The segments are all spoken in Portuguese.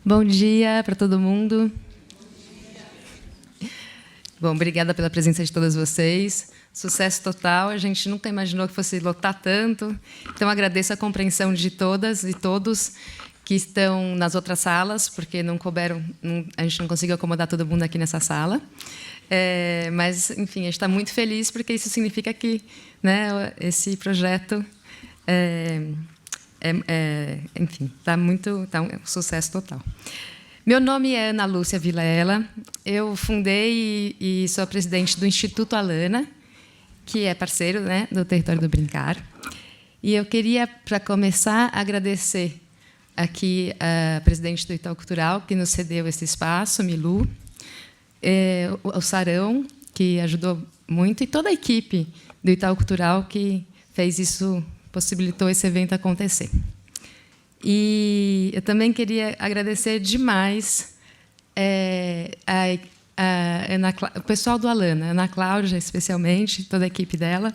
Bom dia para todo mundo. Bom, obrigada pela presença de todas vocês. Sucesso total. A gente nunca imaginou que fosse lotar tanto. Então, agradeço a compreensão de todas e todos que estão nas outras salas, porque a gente não conseguiu acomodar todo mundo aqui nessa sala. Mas, enfim, a gente está muito feliz, porque isso significa que, né, esse projeto enfim, tá um sucesso total. Meu nome é Ana Lúcia Vilela. Eu fundei e sou a presidente do Instituto Alana, que é parceiro, né, do Território do Brincar. E eu queria, para começar, agradecer aqui a presidente do Itaú Cultural, que nos cedeu esse espaço, Milu, o Sarão, que ajudou muito, e toda a equipe do Itaú Cultural que fez isso, possibilitou esse evento acontecer. E eu também queria agradecer demais o pessoal do Alana, a Ana Cláudia, especialmente, toda a equipe dela,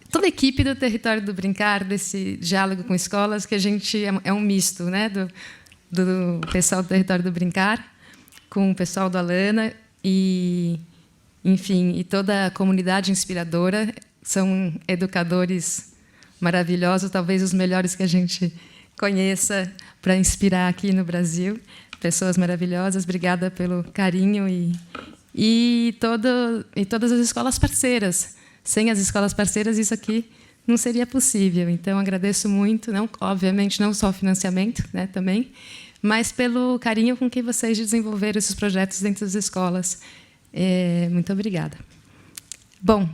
toda a equipe do Território do Brincar, desse diálogo com escolas, que a gente é um misto, né, do pessoal do Território do Brincar com o pessoal do Alana e, enfim, e toda a comunidade inspiradora. São educadores maravilhosos, talvez os melhores que a gente conheça para inspirar aqui no Brasil. Pessoas maravilhosas. Obrigada pelo carinho e todas as escolas parceiras. Sem as escolas parceiras, isso aqui não seria possível. Então, agradeço muito, obviamente, não só o financiamento, né, também, mas pelo carinho com que vocês desenvolveram esses projetos dentro das escolas. Muito obrigada. Bom,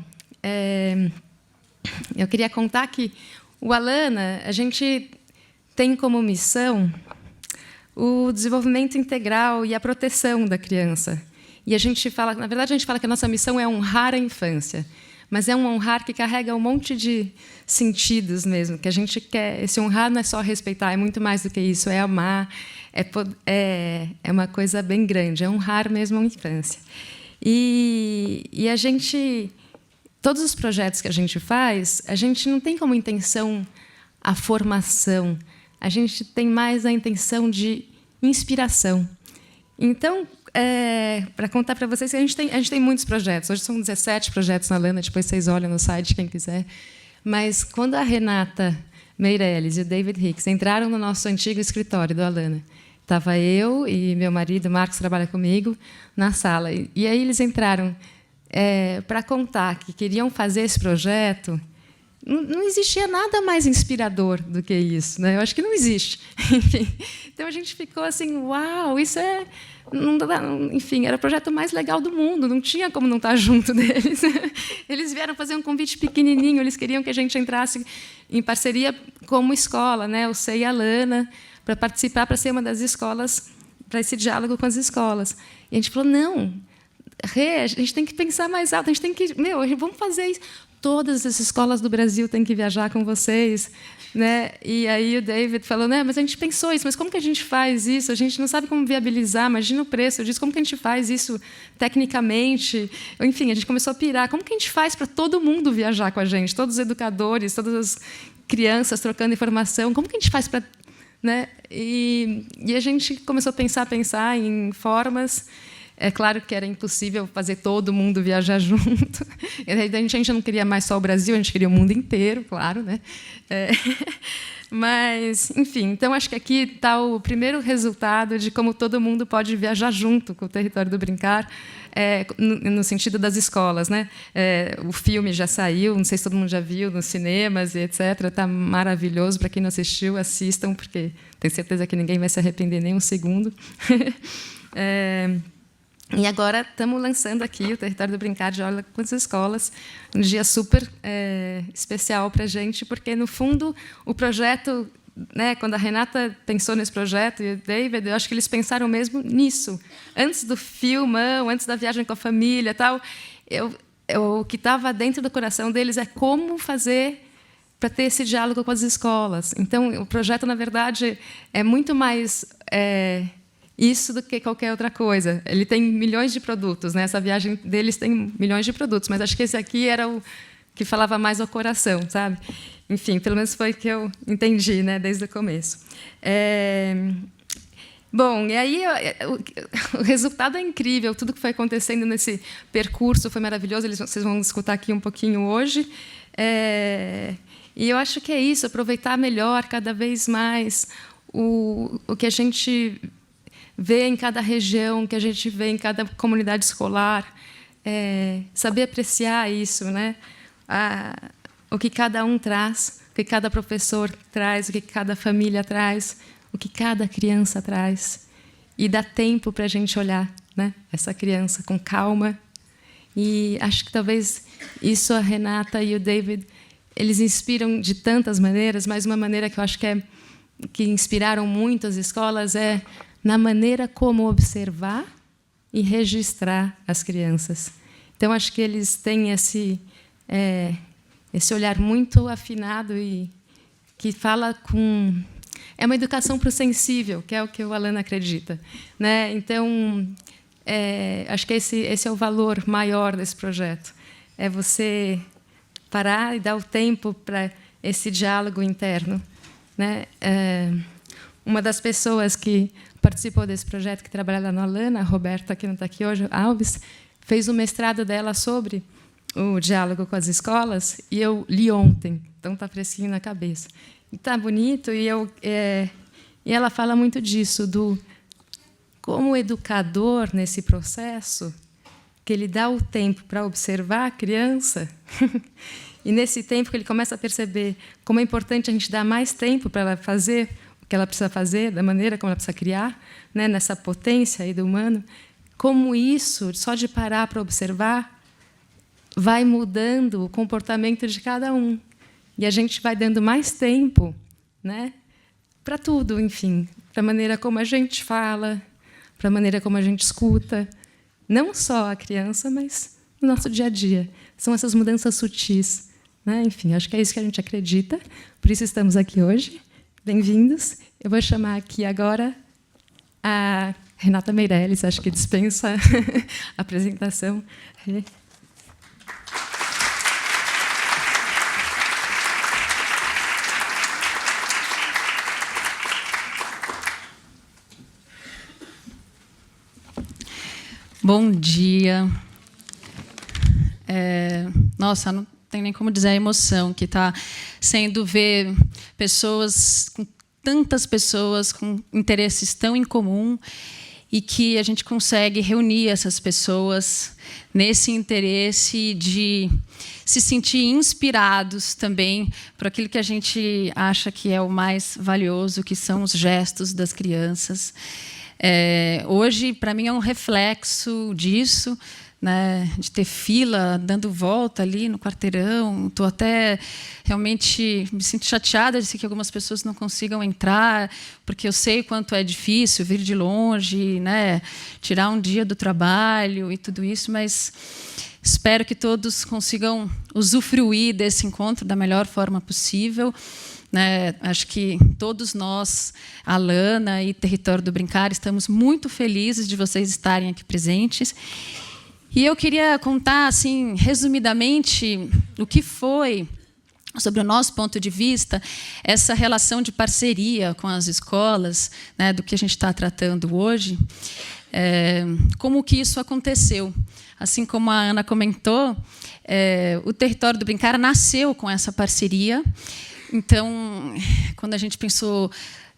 eu queria contar que o Alana, a gente tem como missão o desenvolvimento integral e a proteção da criança. E a gente fala, na verdade, a gente fala que a nossa missão é honrar a infância, mas é um honrar que carrega um monte de sentidos mesmo, que a gente quer. Esse honrar não é só respeitar, é muito mais do que isso, é amar, é uma coisa bem grande, é honrar mesmo a infância. E a gente, todos os projetos que a gente faz, a gente não tem como intenção a formação, a gente tem mais a intenção de inspiração. Então, para contar para vocês, a gente tem muitos projetos. Hoje são 17 projetos na Alana, depois vocês olham no site, quem quiser. Mas, quando a Renata Meirelles e o David Hicks entraram no nosso antigo escritório do Alana, estava eu e meu marido, Marcos, trabalha comigo, na sala. E aí eles entraram para contar que queriam fazer esse projeto. Não existia nada mais inspirador do que isso, né? Eu acho que não existe. Enfim, então a gente ficou assim, uau, isso enfim, era o projeto mais legal do mundo, não tinha como não estar junto deles. Eles vieram fazer um convite pequenininho, eles queriam que a gente entrasse em parceria como escola, né? O SEI Alana, para participar, para ser uma das escolas, para esse diálogo com as escolas. E a gente falou, não, a gente tem que pensar mais alto, a gente tem que, vamos fazer isso. Todas as escolas do Brasil têm que viajar com vocês, né? E aí o David falou, mas a gente pensou isso, mas como que a gente faz isso? A gente não sabe como viabilizar, imagina o preço. Eu disse, como que a gente faz isso tecnicamente? Enfim, a gente começou a pirar. Como que a gente faz para todo mundo viajar com a gente? Todos os educadores, todas as crianças trocando informação. Como que a gente faz para... Né? E a gente começou a pensar em formas. É claro que era impossível fazer todo mundo viajar junto. A gente não queria mais só o Brasil, a gente queria o mundo inteiro, claro, né? Mas, enfim, então acho que aqui está o primeiro resultado de como todo mundo pode viajar junto com o Território do Brincar, no sentido das escolas, né? O filme já saiu, não sei se todo mundo já viu nos cinemas e etc. Está maravilhoso. Para quem não assistiu, assistam, porque tenho certeza que ninguém vai se arrepender nem um segundo. E agora estamos lançando aqui o Território do Brincar de Olha com as escolas, um dia super especial para a gente, porque, no fundo, o projeto, né, quando a Renata pensou nesse projeto, e o David, eu acho que eles pensaram mesmo nisso. Antes do filmão, antes da viagem com a família, tal, o que estava dentro do coração deles é como fazer para ter esse diálogo com as escolas. Então, o projeto, na verdade, é muito mais... isso do que qualquer outra coisa. Ele tem milhões de produtos, né? Essa viagem deles tem milhões de produtos, mas acho que esse aqui era o que falava mais ao coração, sabe? Enfim, pelo menos foi o que eu entendi, né, desde o começo. Bom, e aí o resultado é incrível. Tudo que foi acontecendo nesse percurso foi maravilhoso. Vocês vão escutar aqui um pouquinho hoje. E eu acho que é isso, aproveitar melhor, cada vez mais, o que a gente vê em cada região, o que a gente vê em cada comunidade escolar, saber apreciar isso, né? O que cada um traz, o que cada professor traz, o que cada família traz, o que cada criança traz. E dá tempo para a gente olhar, né, essa criança com calma. E acho que talvez isso a Renata e o David, eles inspiram de tantas maneiras, mas uma maneira que eu acho que inspiraram muito as escolas é na maneira como observar e registrar as crianças. Então, acho que eles têm esse olhar muito afinado e que fala com... É uma educação para o sensível, que é o que o Alana acredita, né? Então, acho que esse é o valor maior desse projeto. É você parar e dar o tempo para esse diálogo interno, né? Uma das pessoas que participou desse projeto, que trabalha lá no Alana, a Roberta, que não está aqui hoje, Alves, fez o mestrado dela sobre o diálogo com as escolas, e eu li ontem, então está fresquinho na cabeça. Está bonito, e ela fala muito disso, do como o educador, nesse processo, que ele dá o tempo para observar a criança, e, nesse tempo, que ele começa a perceber como é importante a gente dar mais tempo para ela fazer o que ela precisa fazer, da maneira como ela precisa criar, né, nessa potência aí do humano, como isso, só de parar para observar, vai mudando o comportamento de cada um. E a gente vai dando mais tempo, né, para tudo, enfim, para a maneira como a gente fala, para a maneira como a gente escuta, não só a criança, mas no nosso dia a dia. São essas mudanças sutis, né? Enfim, acho que é isso que a gente acredita, por isso estamos aqui hoje. Bem-vindos. Eu vou chamar aqui agora a Renata Meirelles, acho que dispensa a apresentação. Bom dia. Nossa, não tem nem como dizer a emoção que está sendo ver pessoas, tantas pessoas com interesses tão em comum, e que a gente consegue reunir essas pessoas nesse interesse de se sentir inspirados também por aquilo que a gente acha que é o mais valioso, que são os gestos das crianças. Hoje, para mim, é um reflexo disso, né, de ter fila dando volta ali no quarteirão. Estou até realmente me sinto chateada de que algumas pessoas não consigam entrar, porque eu sei o quanto é difícil vir de longe, né, tirar um dia do trabalho e tudo isso, mas espero que todos consigam usufruir desse encontro da melhor forma possível. Né, acho que todos nós, Alana e Território do Brincar, estamos muito felizes de vocês estarem aqui presentes. E eu queria contar, assim, resumidamente, o que foi, sobre o nosso ponto de vista, essa relação de parceria com as escolas, né, do que a gente está tratando hoje, como que isso aconteceu. Assim como a Ana comentou, o Território do Brincar nasceu com essa parceria. Então, quando a gente pensou,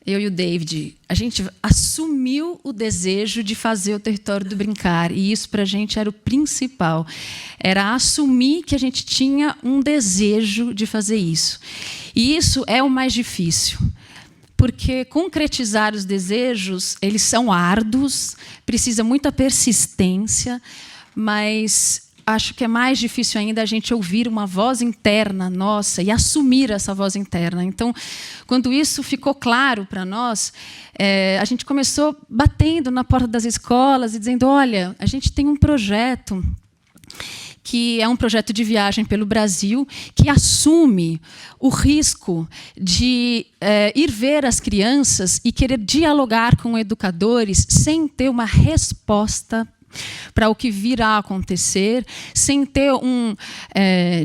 eu e o David, a gente assumiu o desejo de fazer o Território do Brincar, e isso para a gente era o principal. Era assumir que a gente tinha um desejo de fazer isso. E isso é o mais difícil, porque concretizar os desejos, eles são árduos, precisa muita persistência, mas acho que é mais difícil ainda a gente ouvir uma voz interna nossa e assumir essa voz interna. Então, quando isso ficou claro para nós, a gente começou batendo na porta das escolas e dizendo: olha, a gente tem um projeto que é um projeto de viagem pelo Brasil, que assume o risco de ir ver as crianças e querer dialogar com educadores sem ter uma resposta para o que virá a acontecer, sem ter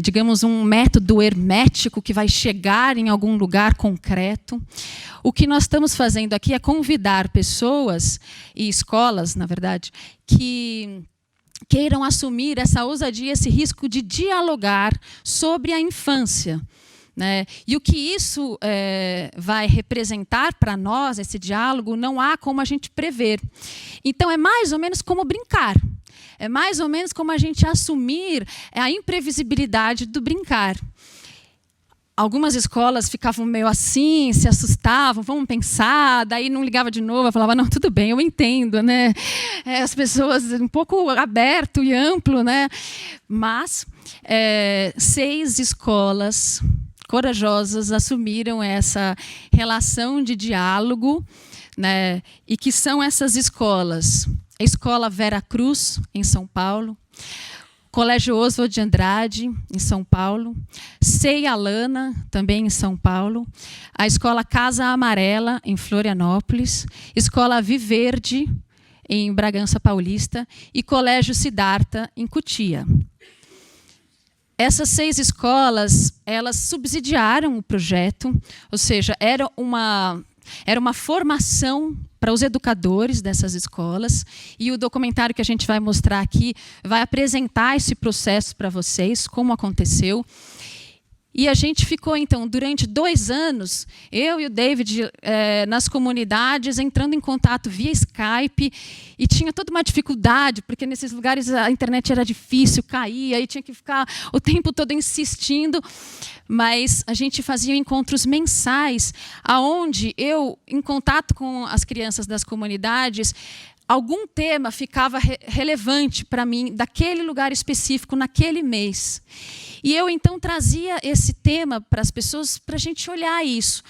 digamos, um método hermético que vai chegar em algum lugar concreto. O que nós estamos fazendo aqui é convidar pessoas e escolas, na verdade, que queiram assumir essa ousadia, esse risco de dialogar sobre a infância. Né? E o que isso vai representar para nós, esse diálogo, não há como a gente prever. Então, é mais ou menos como brincar. É mais ou menos como a gente assumir a imprevisibilidade do brincar. Algumas escolas ficavam meio assim, se assustavam, vamos pensar, daí não ligava de novo, eu falava, não, tudo bem, eu entendo, né? As pessoas um pouco aberto e amplo, né? Mas 6 escolas corajosas assumiram essa relação de diálogo, né? E que são essas escolas. A Escola Vera Cruz, em São Paulo, Colégio Oswald de Andrade, em São Paulo, Sei Alana, também em São Paulo, a Escola Casa Amarela, em Florianópolis, Escola Viverde, em Bragança Paulista, e Colégio Siddhartha, em Cotia. Essas 6 escolas, elas subsidiaram o projeto, ou seja, era uma formação para os educadores dessas escolas, e o documentário que a gente vai mostrar aqui vai apresentar esse processo para vocês, como aconteceu. E a gente ficou, então, durante 2 anos, eu e o David, nas comunidades, entrando em contato via Skype, e tinha toda uma dificuldade, porque nesses lugares a internet era difícil, caía, e tinha que ficar o tempo todo insistindo. Mas a gente fazia encontros mensais, aonde eu, em contato com as crianças das comunidades, algum tema ficava relevante para mim, daquele lugar específico, naquele mês. E eu, então, trazia esse tema para as pessoas, para a gente olhar isso.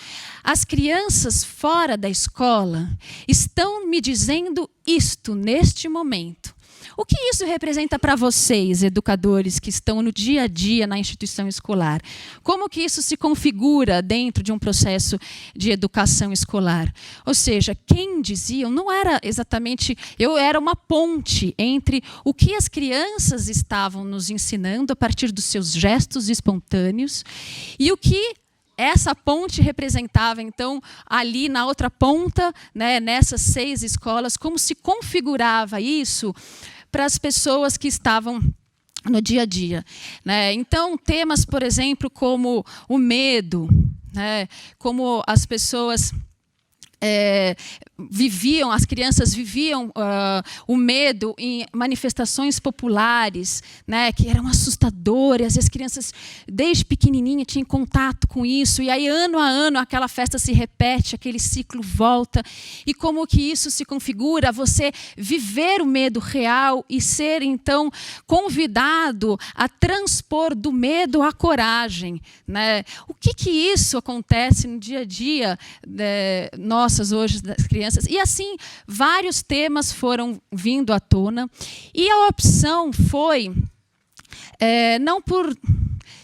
As crianças fora da escola estão me dizendo isto, neste momento. O que isso representa para vocês, educadores, que estão no dia a dia na instituição escolar? Como que isso se configura dentro de um processo de educação escolar? Ou seja, quem dizia, não era exatamente... Eu era uma ponte entre o que as crianças estavam nos ensinando a partir dos seus gestos espontâneos e o que essa ponte representava, então, ali na outra ponta, né, nessas 6 escolas, como se configurava isso para as pessoas que estavam no dia a dia. Né? Então, temas, por exemplo, como o medo, né? Como as pessoas viviam, as crianças viviam o medo em manifestações populares, né, que eram assustadoras, e as crianças, desde pequenininha, tinham contato com isso, e aí, ano a ano, aquela festa se repete, aquele ciclo volta, e como que isso se configura, você viver o medo real e ser, então, convidado a transpor do medo à coragem. Né? O que isso acontece no dia a dia nossas hoje, das crianças? E assim, vários temas foram vindo à tona, e a opção foi, não por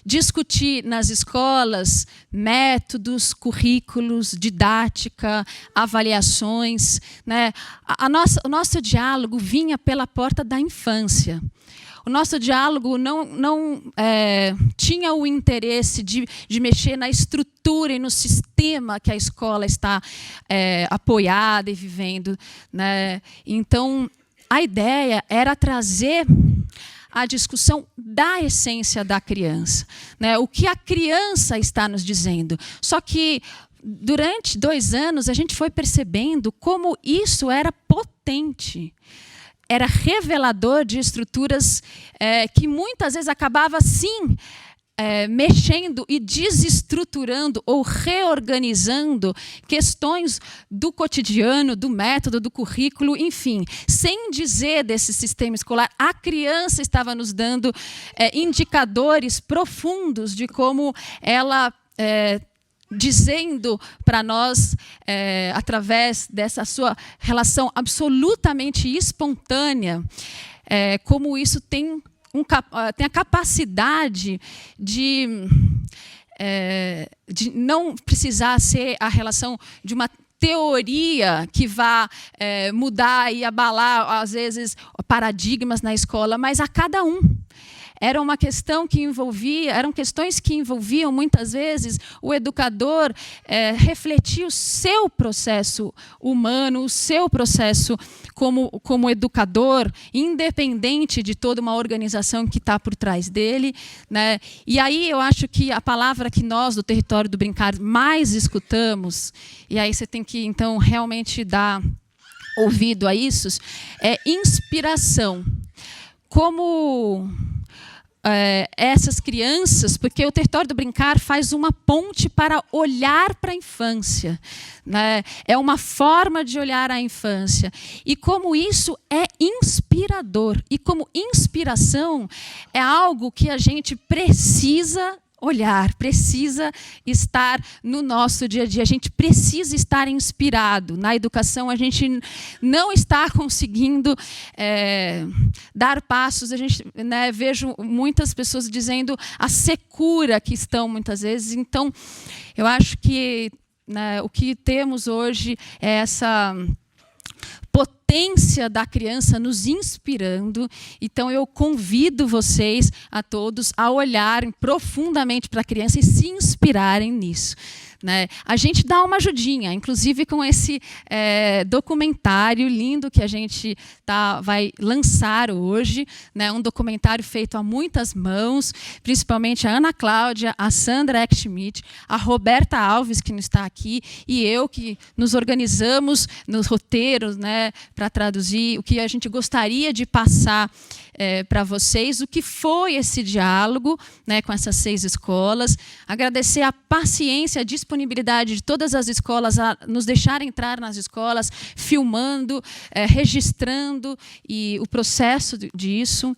discutir nas escolas métodos, currículos, didática, avaliações, né? O nosso diálogo vinha pela porta da infância. O nosso diálogo não tinha o interesse de mexer na estrutura e no sistema que a escola está apoiada e vivendo. Né? Então, a ideia era trazer a discussão da essência da criança. Né? O que a criança está nos dizendo. Só que, durante 2 anos, a gente foi percebendo como isso era potente. Era revelador de estruturas que muitas vezes acabava, sim, mexendo e desestruturando ou reorganizando questões do cotidiano, do método, do currículo, enfim. Sem dizer desse sistema escolar, a criança estava nos dando indicadores profundos de como ela... dizendo para nós, através dessa sua relação absolutamente espontânea, como isso tem a capacidade de não precisar ser a relação de uma teoria que vá mudar e abalar, às vezes, paradigmas na escola, mas a cada um. Eram questões que envolviam, muitas vezes, o educador refletir o seu processo humano, o seu processo como educador, independente de toda uma organização que está por trás dele, né? E aí eu acho que a palavra que nós, do Território do Brincar, mais escutamos, e aí você tem que, então, realmente dar ouvido a isso, é inspiração. Como essas crianças, porque o Território do Brincar faz uma ponte para olhar para a infância, né? É uma forma de olhar a infância. E como isso é inspirador. E como inspiração é algo que a gente precisa olhar, precisa estar no nosso dia a dia. A gente precisa estar inspirado. Na educação, a gente não está conseguindo dar passos. A gente, né, vejo muitas pessoas dizendo a secura que estão, muitas vezes. Então, eu acho que, né, o que temos hoje é essa potência da criança nos inspirando. Então, eu convido vocês a todos a olharem profundamente para a criança e se inspirarem nisso, né? A gente dá uma ajudinha, inclusive com esse documentário lindo que a gente vai lançar hoje, né? Um documentário feito a muitas mãos, principalmente a Ana Cláudia, a Sandra Eckschmidt, a Roberta Alves, que não está aqui, e eu, que nos organizamos nos roteiros, né, para traduzir o que a gente gostaria de passar para vocês, o que foi esse diálogo, né, com essas 6 escolas. Agradecer a paciência, a disponibilidade de todas as escolas a nos deixar entrar nas escolas, filmando, registrando e o processo disso.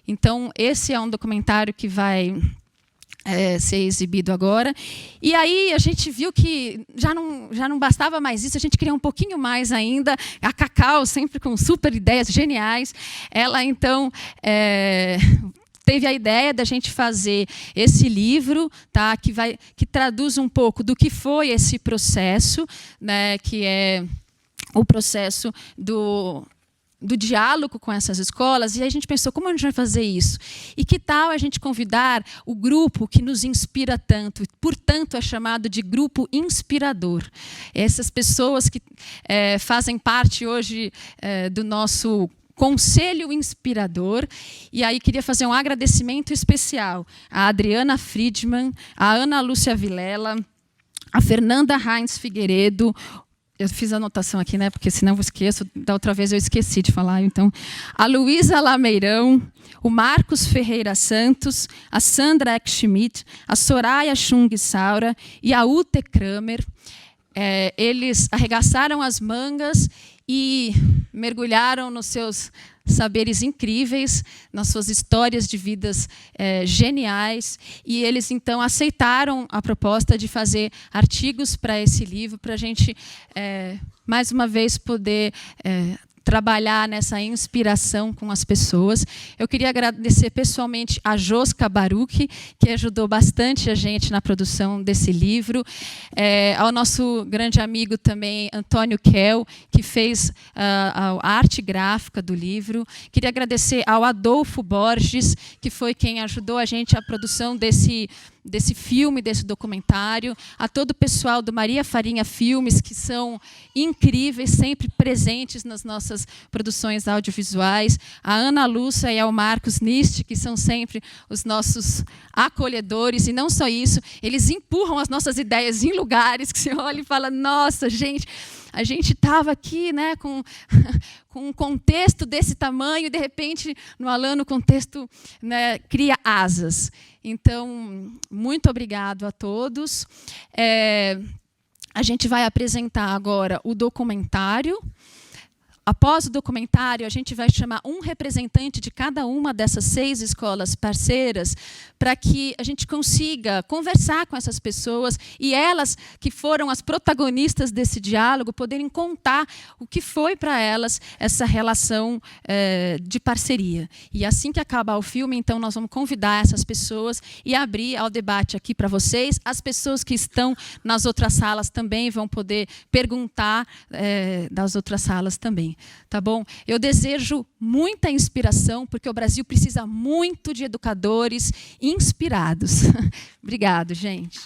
Então, esse é um documentário que vai ser exibido agora. E aí a gente viu que já não bastava mais isso, a gente queria um pouquinho mais ainda. A Cacau, sempre com super ideias geniais, ela então teve a ideia da gente fazer esse livro, tá, que traduz um pouco do que foi esse processo, né, que é o processo do diálogo com essas escolas. E aí a gente pensou, como a gente vai fazer isso? E que tal a gente convidar o grupo que nos inspira tanto, portanto é chamado de grupo inspirador. Essas pessoas que fazem parte hoje do nosso Conselho Inspirador. E aí queria fazer um agradecimento especial à Adriana Friedman, à Ana Lúcia Vilela, a Fernanda Heinz Figueiredo. Eu fiz a anotação aqui, né, porque senão eu esqueço. Da outra vez eu esqueci de falar. Então, a Luísa Lameirão, o Marcos Ferreira Santos, a Sandra Eckschmidt, a Soraya Chung Saura e a Ute Kramer. Eles arregaçaram as mangas e mergulharam nos seus saberes incríveis, nas suas histórias de vidas geniais, e eles então aceitaram a proposta de fazer artigos para esse livro, para a gente mais uma vez poder trabalhar nessa inspiração com as pessoas. Eu queria agradecer pessoalmente a Josca Baruch, que ajudou bastante a gente na produção desse livro, ao nosso grande amigo também, Antônio Kell, que fez a arte gráfica do livro. Queria agradecer ao Adolfo Borges, que foi quem ajudou a gente a produção desse filme, desse documentário, a todo o pessoal do Maria Farinha Filmes, que são incríveis, sempre presentes nas nossas produções audiovisuais, a Ana Lúcia e ao Marcos Nist, que são sempre os nossos acolhedores, e não só isso, eles empurram as nossas ideias em lugares que você olha e fala, nossa, gente, a gente estava aqui, né, com um contexto desse tamanho, e, de repente, no Alano, o contexto, né, cria asas. Então, muito obrigado a todos. A gente vai apresentar agora o documentário. após o documentário, a gente vai chamar um representante de cada uma dessas 6 escolas parceiras para que a gente consiga conversar com essas pessoas e elas, que foram as protagonistas desse diálogo, poderem contar o que foi para elas essa relação de parceria. E assim que acabar o filme, então, nós vamos convidar essas pessoas e abrir ao debate aqui para vocês. As pessoas que estão nas outras salas também vão poder perguntar das outras salas também. Tá bom? Eu desejo muita inspiração, porque o Brasil precisa muito de educadores inspirados. Obrigado, gente.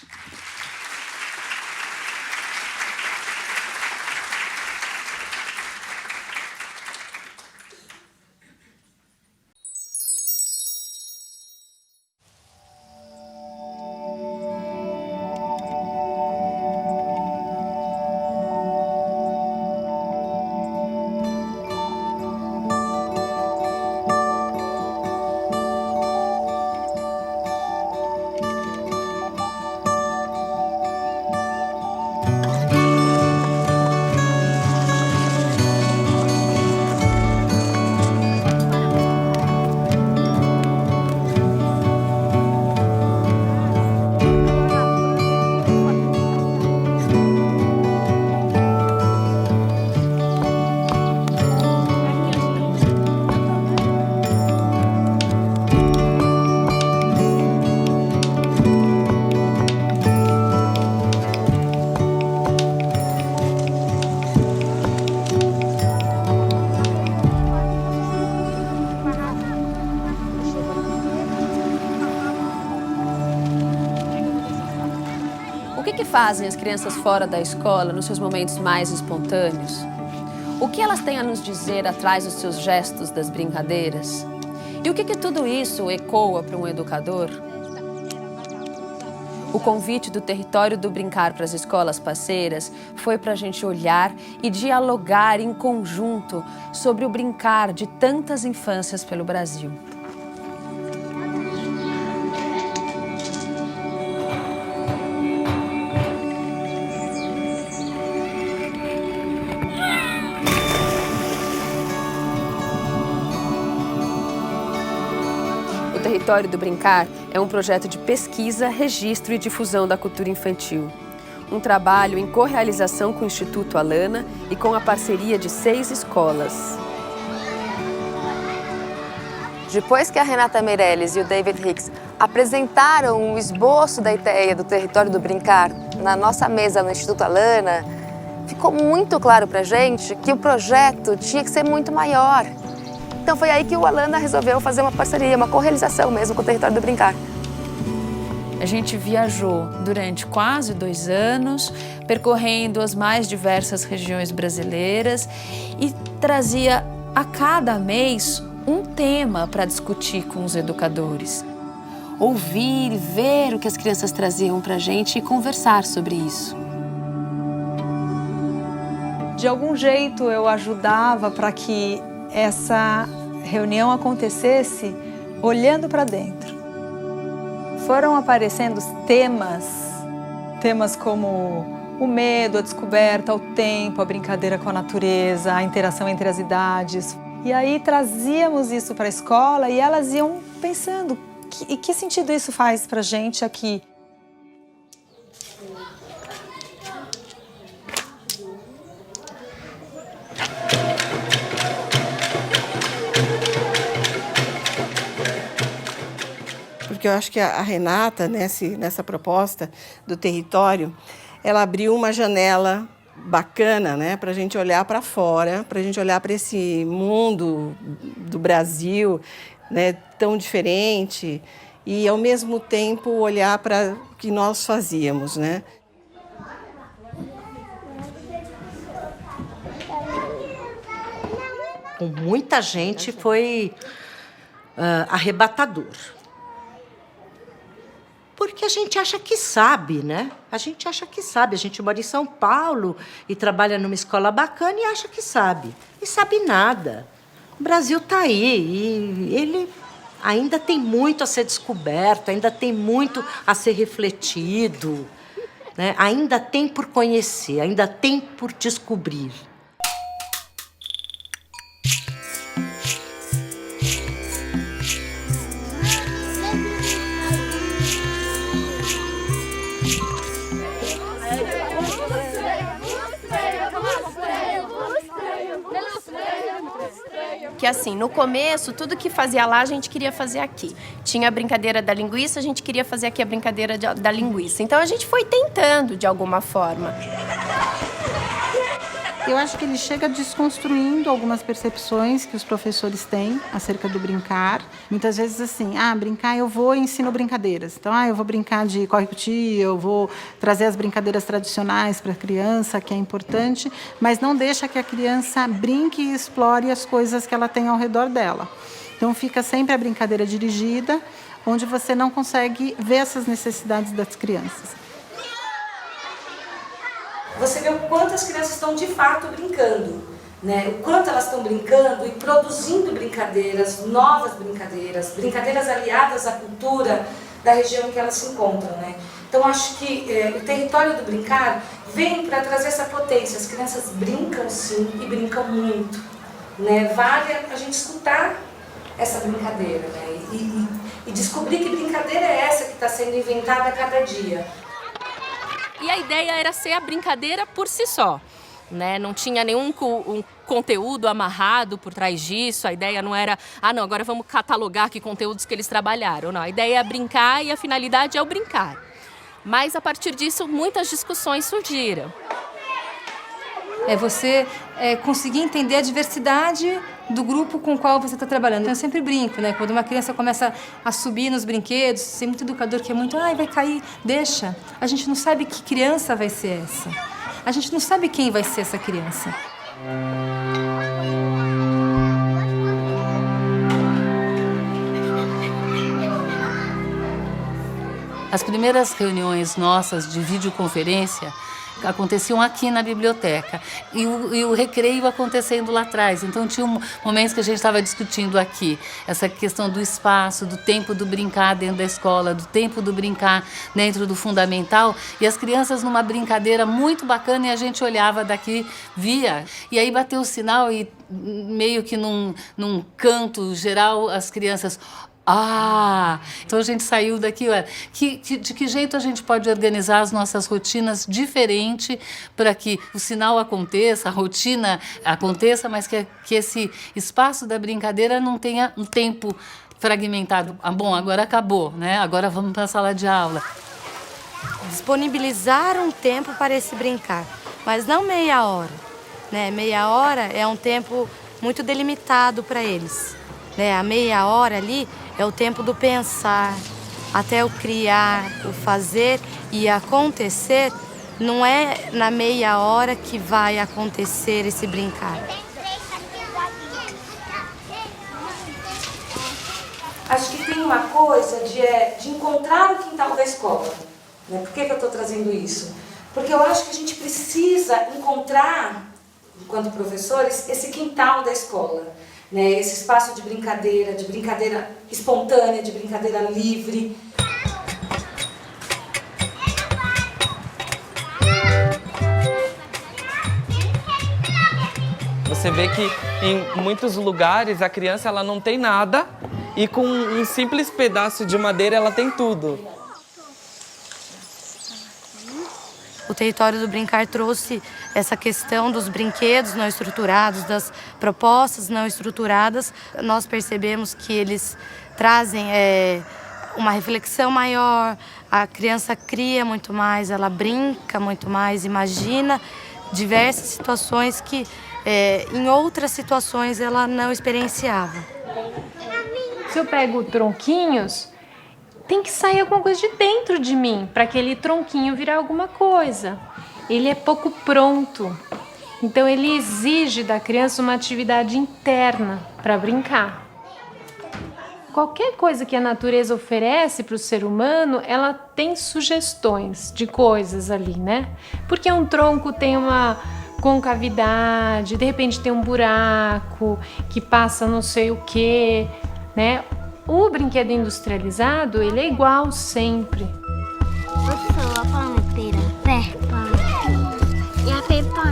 O que fazem as crianças fora da escola nos seus momentos mais espontâneos? O que elas têm a nos dizer atrás dos seus gestos, das brincadeiras? E o que tudo isso ecoa para um educador? O convite do Território do Brincar para as escolas parceiras foi para a gente olhar e dialogar em conjunto sobre o brincar de tantas infâncias pelo Brasil. O Território do Brincar é um projeto de pesquisa, registro e difusão da cultura infantil. Um trabalho em correalização com o Instituto Alana e com a parceria de 6 escolas. Depois que a Renata Meirelles e o David Hicks apresentaram o esboço da ideia do Território do Brincar na nossa mesa no Instituto Alana, ficou muito claro para a gente que o projeto tinha que ser muito maior. Então foi aí que o Alana resolveu fazer uma parceria, uma correalização mesmo com o Território do Brincar. A gente viajou durante quase 2 anos, percorrendo as mais diversas regiões brasileiras e trazia a cada mês um tema para discutir com os educadores. Ouvir, ver o que as crianças traziam para a gente e conversar sobre isso. De algum jeito eu ajudava para que essa reunião acontecesse olhando para dentro. Foram aparecendo temas como o medo, a descoberta, o tempo, a brincadeira com a natureza, a interação entre as idades. E aí trazíamos isso para a escola e elas iam pensando, que sentido isso faz para a gente aqui? Porque eu acho que a Renata, nessa proposta do território, ela abriu uma janela bacana, né, para a gente olhar para fora, para a gente olhar para esse mundo do Brasil, né, tão diferente, e, ao mesmo tempo, olhar para o que nós fazíamos, né? Com muita gente foi arrebatador. Porque a gente acha que sabe, né? A gente acha que sabe. A gente mora em São Paulo e trabalha numa escola bacana e acha que sabe. E sabe nada. O Brasil está aí e ele ainda tem muito a ser descoberto, ainda tem muito a ser refletido, né? Ainda tem por conhecer, ainda tem por descobrir. porque assim, no começo, tudo que fazia lá, a gente queria fazer aqui. Tinha a brincadeira da linguiça, a gente queria fazer aqui a brincadeira da linguiça. Então, a gente foi tentando, de alguma forma. Eu acho que ele chega desconstruindo algumas percepções que os professores têm acerca do brincar. Muitas vezes assim, brincar eu vou e ensino brincadeiras. Então, eu vou brincar de corre com tia, eu vou trazer as brincadeiras tradicionais para a criança, que é importante, mas não deixa que a criança brinque e explore as coisas que ela tem ao redor dela. Então, fica sempre a brincadeira dirigida, onde você não consegue ver essas necessidades das crianças. Você vê o quanto as crianças estão de fato brincando, né? O quanto elas estão brincando e produzindo brincadeiras, novas brincadeiras, brincadeiras aliadas à cultura da região em que elas se encontram, né? Então acho que o território do brincar vem para trazer essa potência. As crianças brincam sim e brincam muito, né? Vale a gente escutar essa brincadeira, né? E descobrir que brincadeira é essa que está sendo inventada a cada dia. E a ideia era ser a brincadeira por si só, né? Não tinha nenhum conteúdo amarrado por trás disso. A ideia não era, não, agora vamos catalogar que conteúdos que eles trabalharam. Não, a ideia é brincar e a finalidade é o brincar. Mas a partir disso muitas discussões surgiram. É você conseguir entender a diversidade do grupo com o qual você está trabalhando. Eu sempre brinco, né? Quando uma criança começa a subir nos brinquedos, tem muito educador que é muito, vai cair, deixa. A gente não sabe que criança vai ser essa. A gente não sabe quem vai ser essa criança. As primeiras reuniões nossas de videoconferência aconteciam aqui na biblioteca e o recreio acontecendo lá atrás. Então tinha momentos que a gente estava discutindo aqui essa questão do espaço, do tempo do brincar dentro da escola, do tempo do brincar dentro do fundamental, e as crianças numa brincadeira muito bacana, e a gente olhava daqui, via, e aí bateu o sinal e meio que num canto geral as crianças... Então a gente saiu daqui, de que jeito a gente pode organizar as nossas rotinas diferente para que o sinal aconteça, a rotina aconteça, mas que esse espaço da brincadeira não tenha um tempo fragmentado. Bom, agora acabou, né? Agora vamos para a sala de aula. Disponibilizar um tempo para esse brincar, mas não meia hora, né? Meia hora é um tempo muito delimitado para eles, né? A meia hora ali é o tempo do pensar, até o criar, o fazer e acontecer. Não é na meia hora que vai acontecer esse brincar. Acho que tem uma coisa de encontrar o quintal da escola. Né? Por que eu estou trazendo isso? Porque eu acho que a gente precisa encontrar, enquanto professores, esse quintal da escola. Né, esse espaço de brincadeira espontânea, de brincadeira livre. Você vê que em muitos lugares a criança ela não tem nada e com um simples pedaço de madeira ela tem tudo. O território do brincar trouxe essa questão dos brinquedos não estruturados, das propostas não estruturadas. Nós percebemos que eles trazem uma reflexão maior, a criança cria muito mais, ela brinca muito mais, imagina diversas situações que em outras situações ela não experienciava. Se eu pego tronquinhos, tem que sair alguma coisa de dentro de mim para aquele tronquinho virar alguma coisa. Ele é pouco pronto. Então ele exige da criança uma atividade interna para brincar. Qualquer coisa que a natureza oferece para o ser humano, ela tem sugestões de coisas ali, né? Porque um tronco tem uma concavidade, de repente tem um buraco que passa não sei o quê, né? O brinquedo industrializado, ele é igual sempre. Eu sou a panteira Peppa e a Peppa.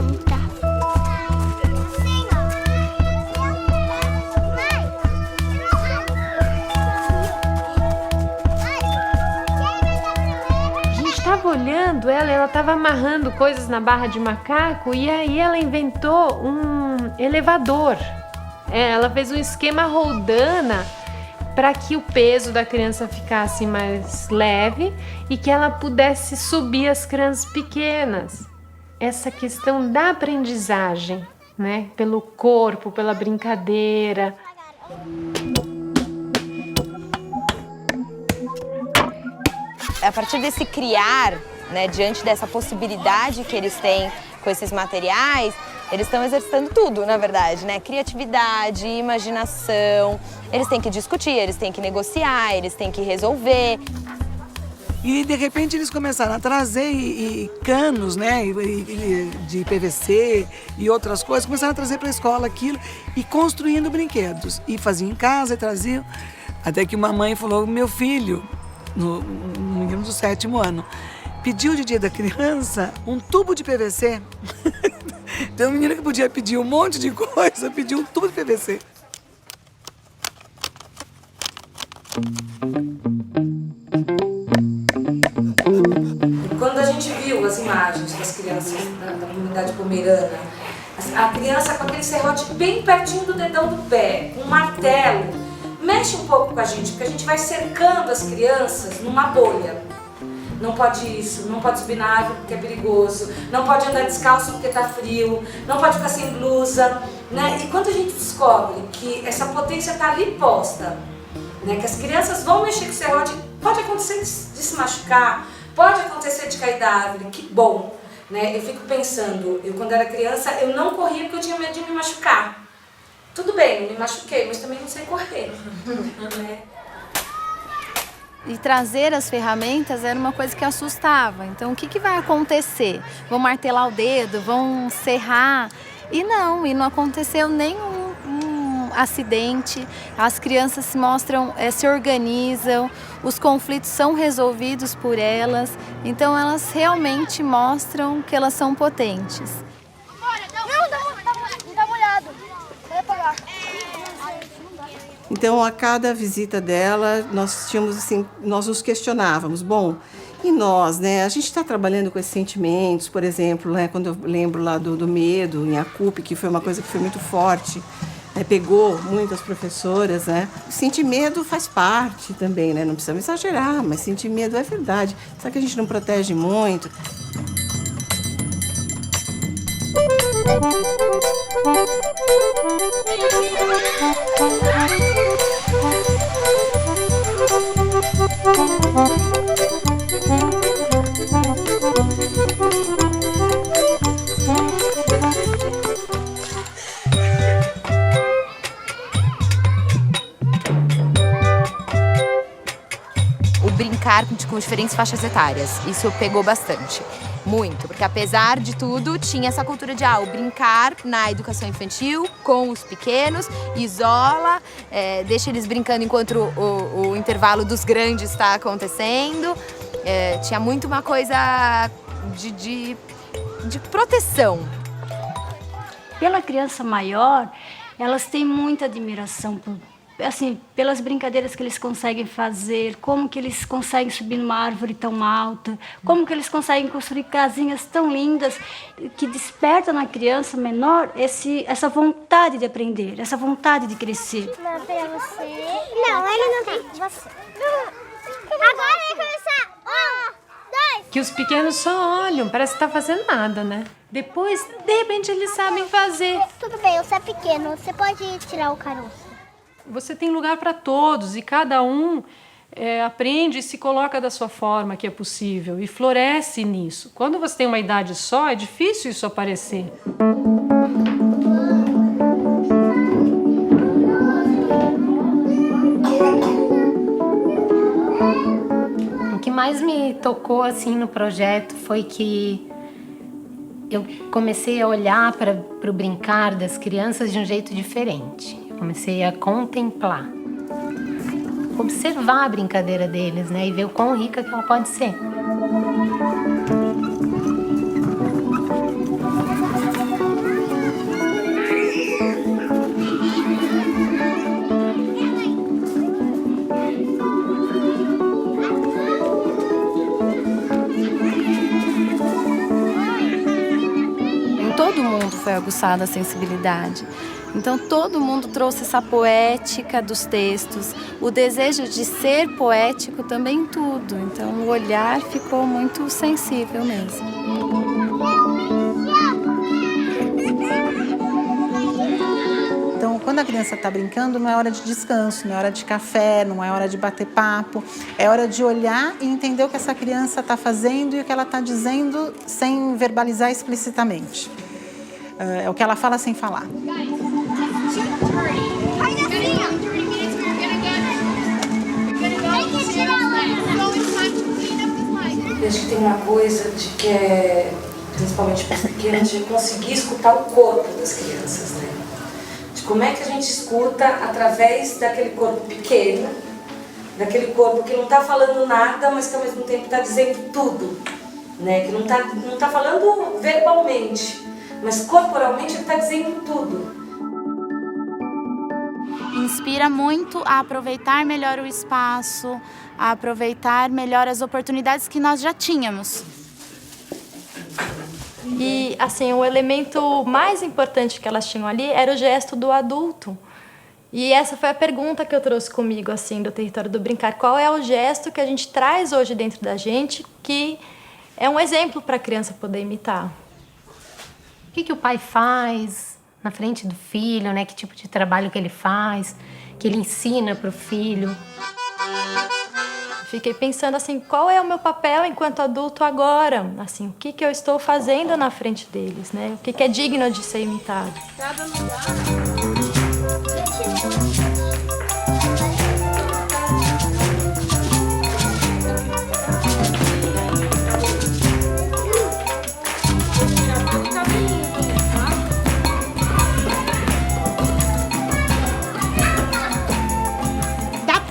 A gente estava olhando ela estava amarrando coisas na barra de macaco e aí ela inventou um elevador. Ela fez um esquema roldana para que o peso da criança ficasse mais leve e que ela pudesse subir as crianças pequenas. Essa questão da aprendizagem, né? Pelo corpo, pela brincadeira. A partir desse criar, né, diante dessa possibilidade que eles têm com esses materiais, eles estão exercitando tudo, na verdade, né? Criatividade, imaginação. Eles têm que discutir, eles têm que negociar, eles têm que resolver. E, de repente, eles começaram a trazer canos, né, de PVC e outras coisas, começaram a trazer para a escola aquilo e construindo brinquedos. E faziam em casa e traziam. Até que uma mãe falou, meu filho, no menino do 7º ano, pediu de dia da criança um tubo de PVC. Tem um menino que podia pedir um monte de coisa, pediu um tubo de PVC. Quando a gente viu as imagens das crianças da comunidade pomerana, a criança com aquele serrote bem pertinho do dedão do pé, com um martelo, mexe um pouco com a gente, porque a gente vai cercando as crianças numa bolha. Não pode isso, não pode subir na árvore porque é perigoso, não pode andar descalço porque está frio, não pode ficar sem blusa, né? E quando a gente descobre que essa potência está ali posta, né? Que as crianças vão mexer com o serrote, pode acontecer de se machucar, pode acontecer de cair da árvore, que bom, né? Eu fico pensando, eu quando era criança, eu não corria porque eu tinha medo de me machucar. Tudo bem, eu me machuquei, mas também não sei correr, né? E trazer as ferramentas era uma coisa que assustava. Então, o que vai acontecer? Vão martelar o dedo, vão serrar? E não aconteceu nenhum acidente. As crianças se mostram, se organizam, os conflitos são resolvidos por elas. Então, elas realmente mostram que elas são potentes. Não, dá uma olhada. Vai apagar. Então, a cada visita dela, nós tínhamos assim, nós nos questionávamos, bom, e nós, né? A gente está trabalhando com esses sentimentos, por exemplo, né? Quando eu lembro lá do medo em Acupe, que foi uma coisa que foi muito forte, né? Pegou muitas professoras, né? Sentir medo faz parte também, né? Não precisamos exagerar, mas sentir medo é verdade. Só que a gente não protege muito. O brincar com diferentes faixas etárias, isso pegou bastante. Muito, porque apesar de tudo, tinha essa cultura de o brincar na educação infantil com os pequenos, isola, deixa eles brincando enquanto o intervalo dos grandes está acontecendo. Tinha muito uma coisa de proteção. Pela criança maior, elas têm muita admiração pelas brincadeiras que eles conseguem fazer, como que eles conseguem subir numa árvore tão alta, como que eles conseguem construir casinhas tão lindas, que desperta na criança menor essa vontade de aprender, essa vontade de crescer. Não, pra você. Não, ele não tem. Você. Agora vai começar. 1, 2. Que os pequenos só olham, parece que tá fazendo nada, né? Depois, de repente, eles sabem fazer. Tudo bem, você é pequeno, você pode tirar o caroço. Você tem lugar para todos e cada um aprende e se coloca da sua forma que é possível e floresce nisso. Quando você tem uma idade só, é difícil isso aparecer. O que mais me tocou assim no projeto foi que eu comecei a olhar para o brincar das crianças de um jeito diferente. Comecei a contemplar, observar a brincadeira deles, né, e ver o quão rica que ela pode ser. Todo mundo foi aguçada a sensibilidade. Então todo mundo trouxe essa poética dos textos, o desejo de ser poético também em tudo. Então o olhar ficou muito sensível mesmo. Então, quando a criança está brincando, não é hora de descanso, não é hora de café, não é hora de bater papo. É hora de olhar e entender o que essa criança está fazendo e o que ela está dizendo sem verbalizar explicitamente. É o que ela fala sem falar. Eu acho que tem uma coisa de que é, principalmente para os pequenos, de conseguir escutar o corpo das crianças, né? De como é que a gente escuta através daquele corpo pequeno, daquele corpo que não está falando nada, mas que ao mesmo tempo está dizendo tudo, né? Que não tá falando verbalmente, mas corporalmente ele está dizendo tudo. Inspira muito a aproveitar melhor o espaço, a aproveitar melhor as oportunidades que nós já tínhamos. E, assim, o elemento mais importante que elas tinham ali era o gesto do adulto. E essa foi a pergunta que eu trouxe comigo, assim, do Território do Brincar. Qual é o gesto que a gente traz hoje dentro da gente que é um exemplo para a criança poder imitar? O que o pai faz na frente do filho, né? Que tipo de trabalho que ele faz, que ele ensina para o filho. Fiquei pensando assim, qual é o meu papel enquanto adulto agora? Assim, o que eu estou fazendo na frente deles, né? O que é digno de ser imitado? Cada lugar.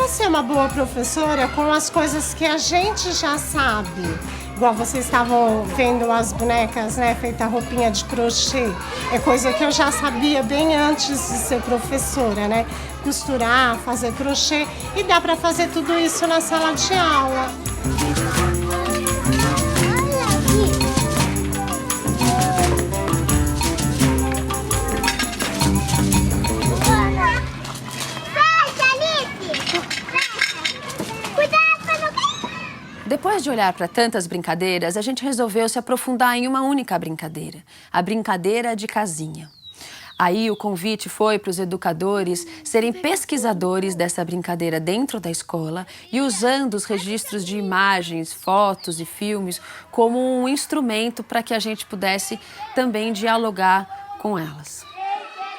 Ser uma boa professora com as coisas que a gente já sabe. Igual vocês estavam vendo as bonecas, né, feita roupinha de crochê. É coisa que eu já sabia bem antes de ser professora, né? Costurar, fazer crochê, e dá para fazer tudo isso na sala de aula. Depois de olhar para tantas brincadeiras, a gente resolveu se aprofundar em uma única brincadeira, a brincadeira de casinha. Aí o convite foi para os educadores serem pesquisadores dessa brincadeira dentro da escola e usando os registros de imagens, fotos e filmes como um instrumento para que a gente pudesse também dialogar com elas.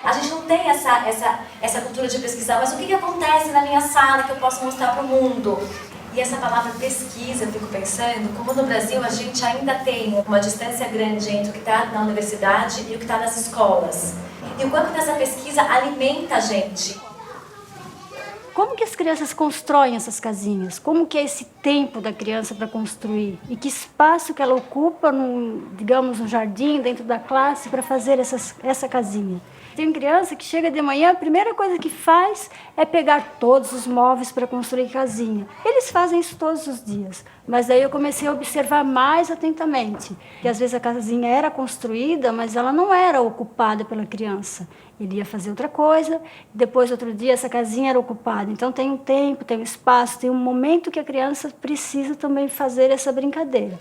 A gente não tem essa cultura de pesquisar, mas o que acontece na minha sala que eu posso mostrar para o mundo? E essa palavra pesquisa, eu fico pensando, como no Brasil a gente ainda tem uma distância grande entre o que está na universidade e o que está nas escolas. E o quanto dessa pesquisa alimenta a gente. Como que as crianças constroem essas casinhas? Como que é esse tempo da criança para construir? E que espaço que ela ocupa, digamos, no jardim, dentro da classe, para fazer essa casinha? Tem criança que chega de manhã, a primeira coisa que faz é pegar todos os móveis para construir casinha. Eles fazem isso todos os dias, mas daí eu comecei a observar mais atentamente, que às vezes a casinha era construída, mas ela não era ocupada pela criança. Ele ia fazer outra coisa, depois outro dia essa casinha era ocupada. Então tem um tempo, tem um espaço, tem um momento que a criança precisa também fazer essa brincadeira.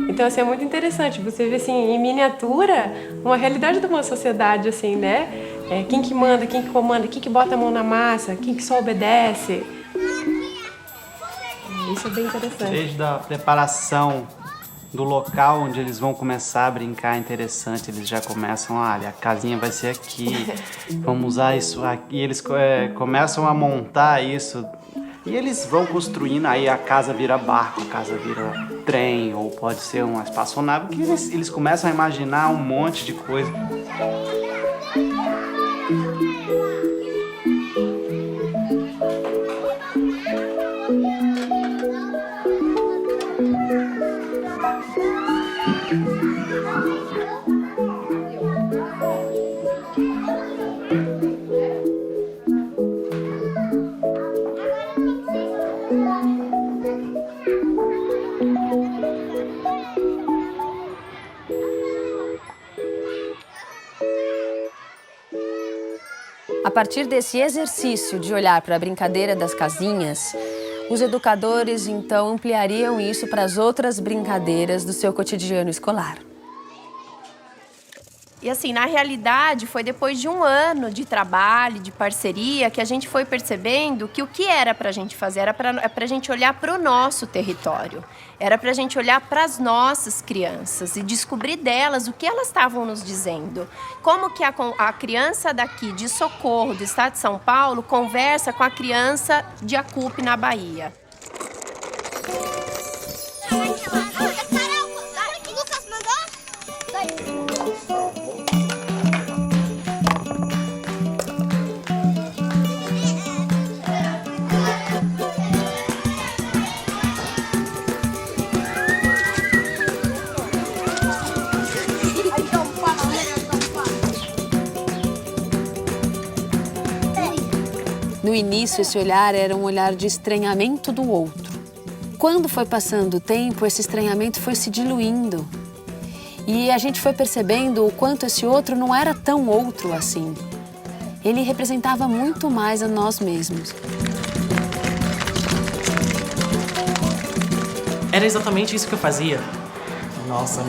Então, assim, é muito interessante você ver, assim, em miniatura, uma realidade de uma sociedade, assim, né? Quem que manda, quem que comanda, quem que bota a mão na massa, quem que só obedece. Isso é bem interessante. Desde a preparação do local onde eles vão começar a brincar, é interessante, eles já começam, olha, a casinha vai ser aqui, vamos usar isso aqui, e eles começam a montar isso. E eles vão construindo, aí a casa vira barco, a casa vira trem, ou pode ser uma espaçonave, que eles começam a imaginar um monte de coisa. A partir desse exercício de olhar para a brincadeira das casinhas, os educadores então ampliariam isso para as outras brincadeiras do seu cotidiano escolar. E assim, na realidade, foi depois de um ano de trabalho, de parceria, que a gente foi percebendo que o que era para a gente fazer era para a gente olhar para o nosso território. Era para a gente olhar para as nossas crianças e descobrir delas o que elas estavam nos dizendo. Como que a criança daqui de Socorro, do estado de São Paulo, conversa com a criança de Acupe, na Bahia. No início, esse olhar era um olhar de estranhamento do outro. Quando foi passando o tempo, esse estranhamento foi se diluindo. E a gente foi percebendo o quanto esse outro não era tão outro assim. Ele representava muito mais a nós mesmos. Era exatamente isso que eu fazia. Nossa,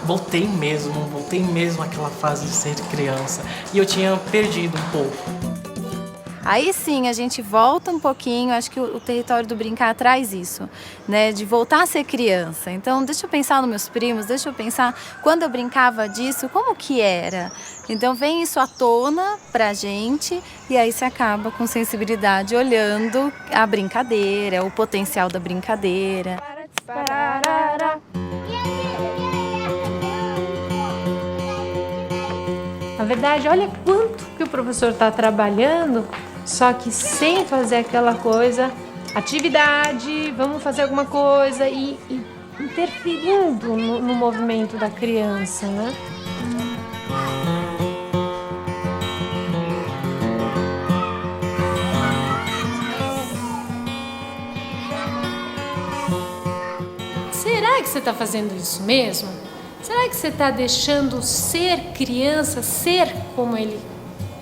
voltei mesmo àquela fase de ser criança. E eu tinha perdido um pouco. Aí sim, a gente volta um pouquinho, acho que o território do brincar traz isso, né? De voltar a ser criança. Então, deixa eu pensar nos meus primos, deixa eu pensar quando eu brincava disso, como que era? Então, vem isso à tona pra gente e aí se acaba com sensibilidade, olhando a brincadeira, o potencial da brincadeira. Na verdade, olha quanto que o professor está trabalhando, só que sem fazer aquela coisa, atividade, vamos fazer alguma coisa e interferindo no movimento da criança, né? Será que você está fazendo isso mesmo? Será que você está deixando ser criança, ser como ele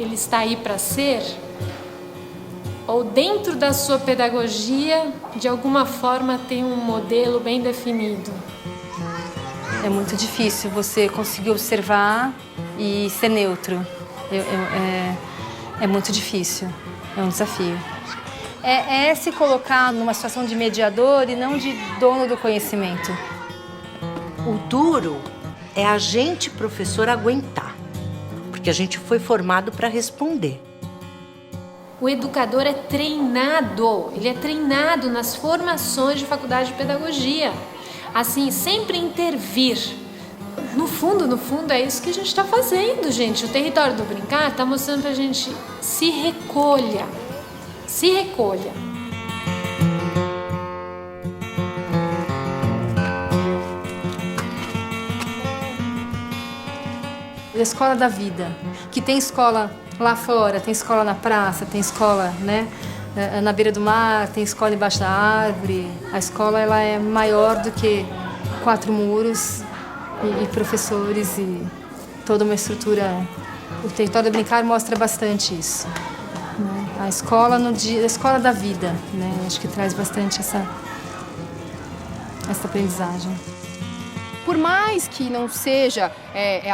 está aí para ser? Ou dentro da sua pedagogia, de alguma forma, tem um modelo bem definido? É muito difícil você conseguir observar e ser neutro. É muito difícil, é um desafio. É se colocar numa situação de mediador e não de dono do conhecimento. O duro é a gente, professor, aguentar, porque a gente foi formado para responder. O educador é treinado, ele é treinado nas formações de faculdade de pedagogia. Assim, sempre intervir. No fundo, é isso que a gente está fazendo, gente. O território do brincar está mostrando pra gente se recolha. Se recolha. A escola da vida, que tem escola lá fora, tem escola na praça, tem escola, né, na beira do mar, tem escola embaixo da árvore. A escola ela é maior do que 4 muros e professores e toda uma estrutura. O território do brincar mostra bastante isso, né? A escola a escola da vida, né? Acho que traz bastante essa aprendizagem. Por mais que não seja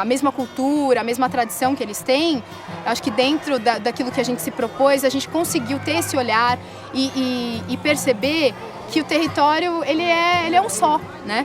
a mesma cultura, a mesma tradição que eles têm, acho que dentro daquilo que a gente se propôs, a gente conseguiu ter esse olhar e perceber que o território ele é um só, né?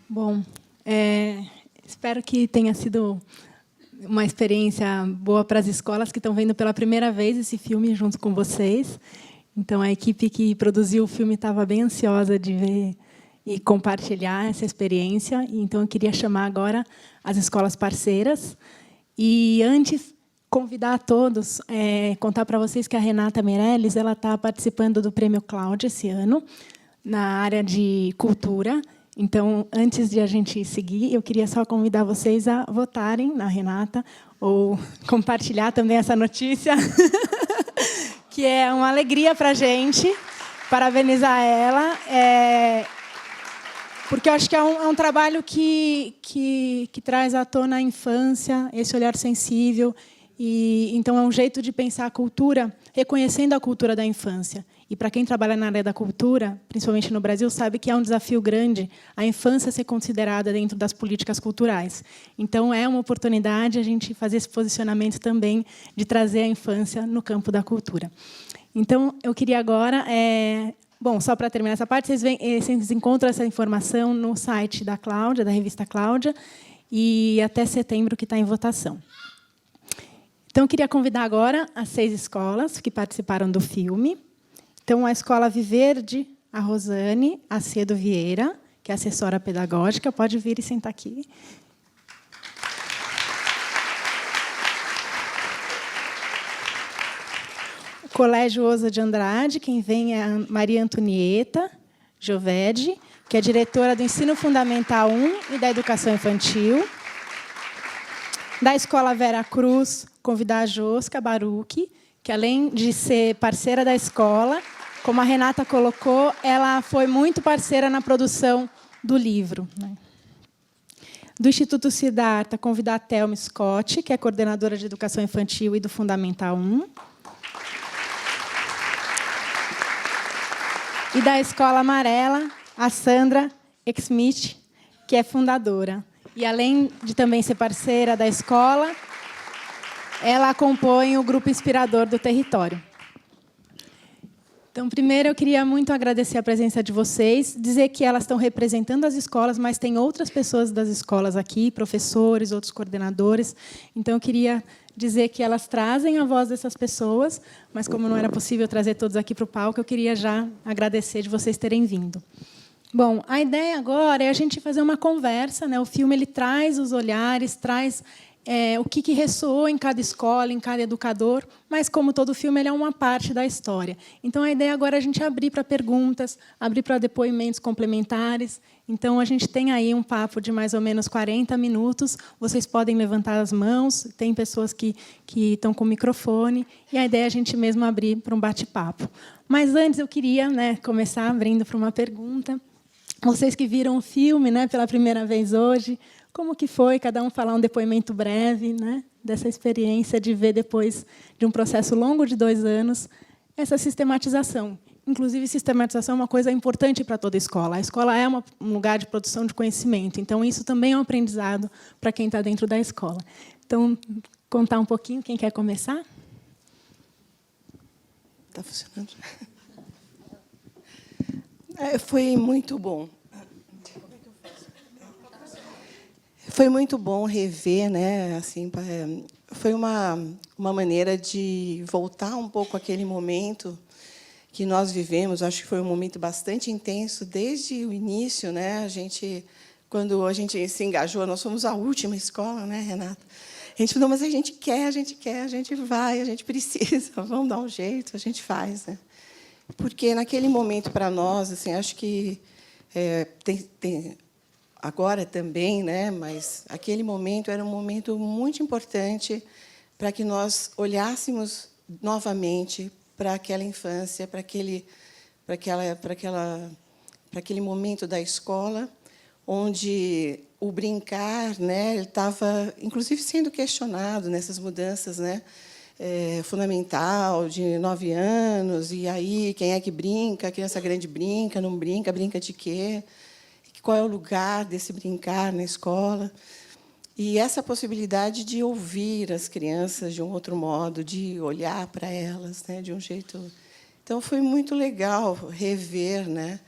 Bom, espero que tenha sido uma experiência boa para as escolas que estão vendo pela primeira vez esse filme junto com vocês. Então, a equipe que produziu o filme estava bem ansiosa de ver e compartilhar essa experiência. Então, eu queria chamar agora as escolas parceiras. E, antes, convidar a todos, contar para vocês que a Renata Meirelles está participando do Prêmio Cláudia esse ano, na área de cultura. Então, antes de a gente seguir, eu queria só convidar vocês a votarem na Renata ou compartilhar também essa notícia, que é uma alegria para a gente, parabenizar ela, porque eu acho que é um trabalho que traz à tona a infância, esse olhar sensível, e então é um jeito de pensar a cultura, reconhecendo a cultura da infância. E para quem trabalha na área da cultura, principalmente no Brasil, sabe que é um desafio grande a infância ser considerada dentro das políticas culturais. Então, é uma oportunidade a gente fazer esse posicionamento também de trazer a infância no campo da cultura. Então, eu queria agora... Bom, só para terminar essa parte, vocês encontram essa informação no site da Cláudia, da revista Cláudia, e até setembro que está em votação. Então, eu queria convidar agora as 6 escolas que participaram do filme. Então, a Escola Viverde, a Rosane Acedo Vieira, que é assessora pedagógica, pode vir e sentar aqui. O Colégio Osa de Andrade, quem vem é a Maria Antonieta Giovedi, que é diretora do Ensino Fundamental 1 e da Educação Infantil. Da Escola Vera Cruz, convidar a Josca Baruch, que, além de ser parceira da escola, como a Renata colocou, ela foi muito parceira na produção do livro. Do Instituto Siddhartha, convidar a Thelma Scott, que é coordenadora de Educação Infantil e do Fundamental 1. E da Escola Amarela, a Sandra Exmith, que é fundadora. E, além de também ser parceira da escola, ela compõe o grupo inspirador do território. Então, primeiro, eu queria muito agradecer a presença de vocês, dizer que elas estão representando as escolas, mas tem outras pessoas das escolas aqui, professores, outros coordenadores. Então, eu queria dizer que elas trazem a voz dessas pessoas, mas, como não era possível trazer todos aqui para o palco, eu queria já agradecer de vocês terem vindo. Bom, a ideia agora é a gente fazer uma conversa, né? O filme ele traz os olhares, traz o que ressoou em cada escola, em cada educador, mas, como todo filme, ele é uma parte da história. Então, a ideia agora é a gente abrir para perguntas, abrir para depoimentos complementares. Então, a gente tem aí um papo de mais ou menos 40 minutos. Vocês podem levantar as mãos, tem pessoas que estão com o microfone, e a ideia é a gente mesmo abrir para um bate-papo. Mas, antes, eu queria, né, começar abrindo para uma pergunta. Vocês que viram o filme, né, pela primeira vez hoje, como que foi? Cada um falar um depoimento breve, né, dessa experiência de ver, depois de um processo longo de 2 anos, essa sistematização. Inclusive, sistematização é uma coisa importante para toda escola. A escola é um lugar de produção de conhecimento. Então, isso também é um aprendizado para quem está dentro da escola. Então, contar um pouquinho. Quem quer começar? Está funcionando? Foi muito bom. Foi muito bom rever, né? Assim, foi uma maneira de voltar um pouco àquele momento que nós vivemos. Acho que foi um momento bastante intenso desde o início, né? Quando a gente se engajou, nós fomos a última escola, né, Renata? A gente falou, mas a gente quer, a gente vai, a gente precisa, vamos dar um jeito, a gente faz, né? Porque naquele momento para nós, assim, acho que agora também, né? Mas aquele momento era um momento muito importante para que nós olhássemos novamente para aquela infância, para aquele momento da escola, onde o brincar, né, ele estava, inclusive, sendo questionado nessas mudanças, né? Fundamental, de 9 anos, e aí quem é que brinca? A criança grande brinca, não brinca, brinca de quê? Qual é o lugar desse brincar na escola? E essa possibilidade de ouvir as crianças de um outro modo, de olhar para elas, né, de um jeito... Então, foi muito legal rever, né,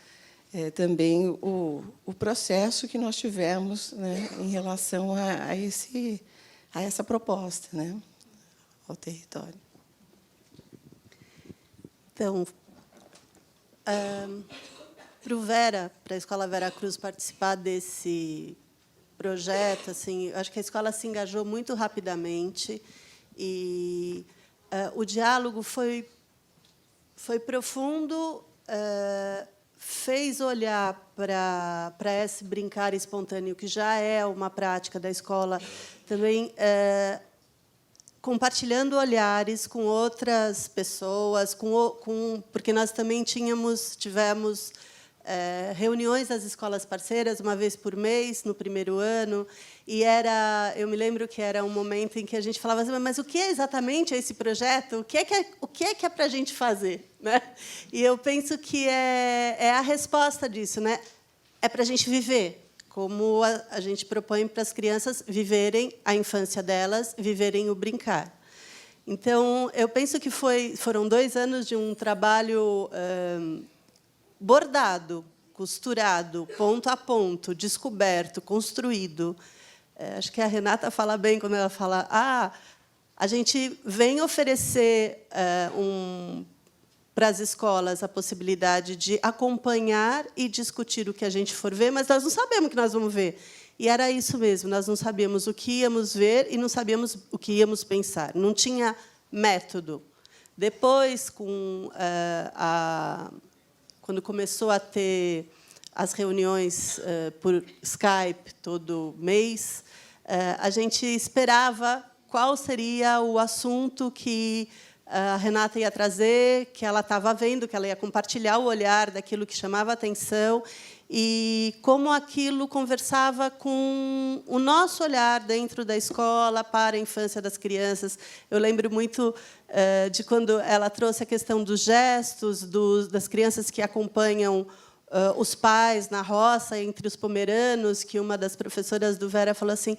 também o processo que nós tivemos, né, em relação a essa proposta, né, ao território. Então, para a Escola Vera Cruz participar desse projeto, assim, acho que a escola se engajou muito rapidamente e o diálogo foi profundo, fez olhar para esse brincar espontâneo, que já é uma prática da escola, também compartilhando olhares com outras pessoas, porque nós também tivemos reuniões das escolas parceiras uma vez por mês no primeiro ano, e eu me lembro que era um momento em que a gente falava assim, mas o que é exatamente esse projeto? O que é para a gente fazer, né? E eu penso que é a resposta disso, né? É para a gente viver, como a gente propõe para as crianças viverem a infância delas, viverem o brincar. Então, eu penso que foram 2 anos de um trabalho bordado, costurado, ponto a ponto, descoberto, construído. Acho que a Renata fala bem quando ela fala a gente vem oferecer para as escolas a possibilidade de acompanhar e discutir o que a gente for ver, mas nós não sabemos o que nós vamos ver. E era isso mesmo, nós não sabíamos o que íamos ver e não sabíamos o que íamos pensar. Não tinha método. Depois, quando começou a ter as reuniões por Skype todo mês, a gente esperava qual seria o assunto que a Renata ia trazer, que ela estava vendo, que ela ia compartilhar o olhar daquilo que chamava a atenção e como aquilo conversava com o nosso olhar dentro da escola para a infância das crianças. Eu lembro muito de quando ela trouxe a questão dos gestos, das crianças que acompanham os pais na roça, entre os pomeranos, que uma das professoras do Vera falou assim,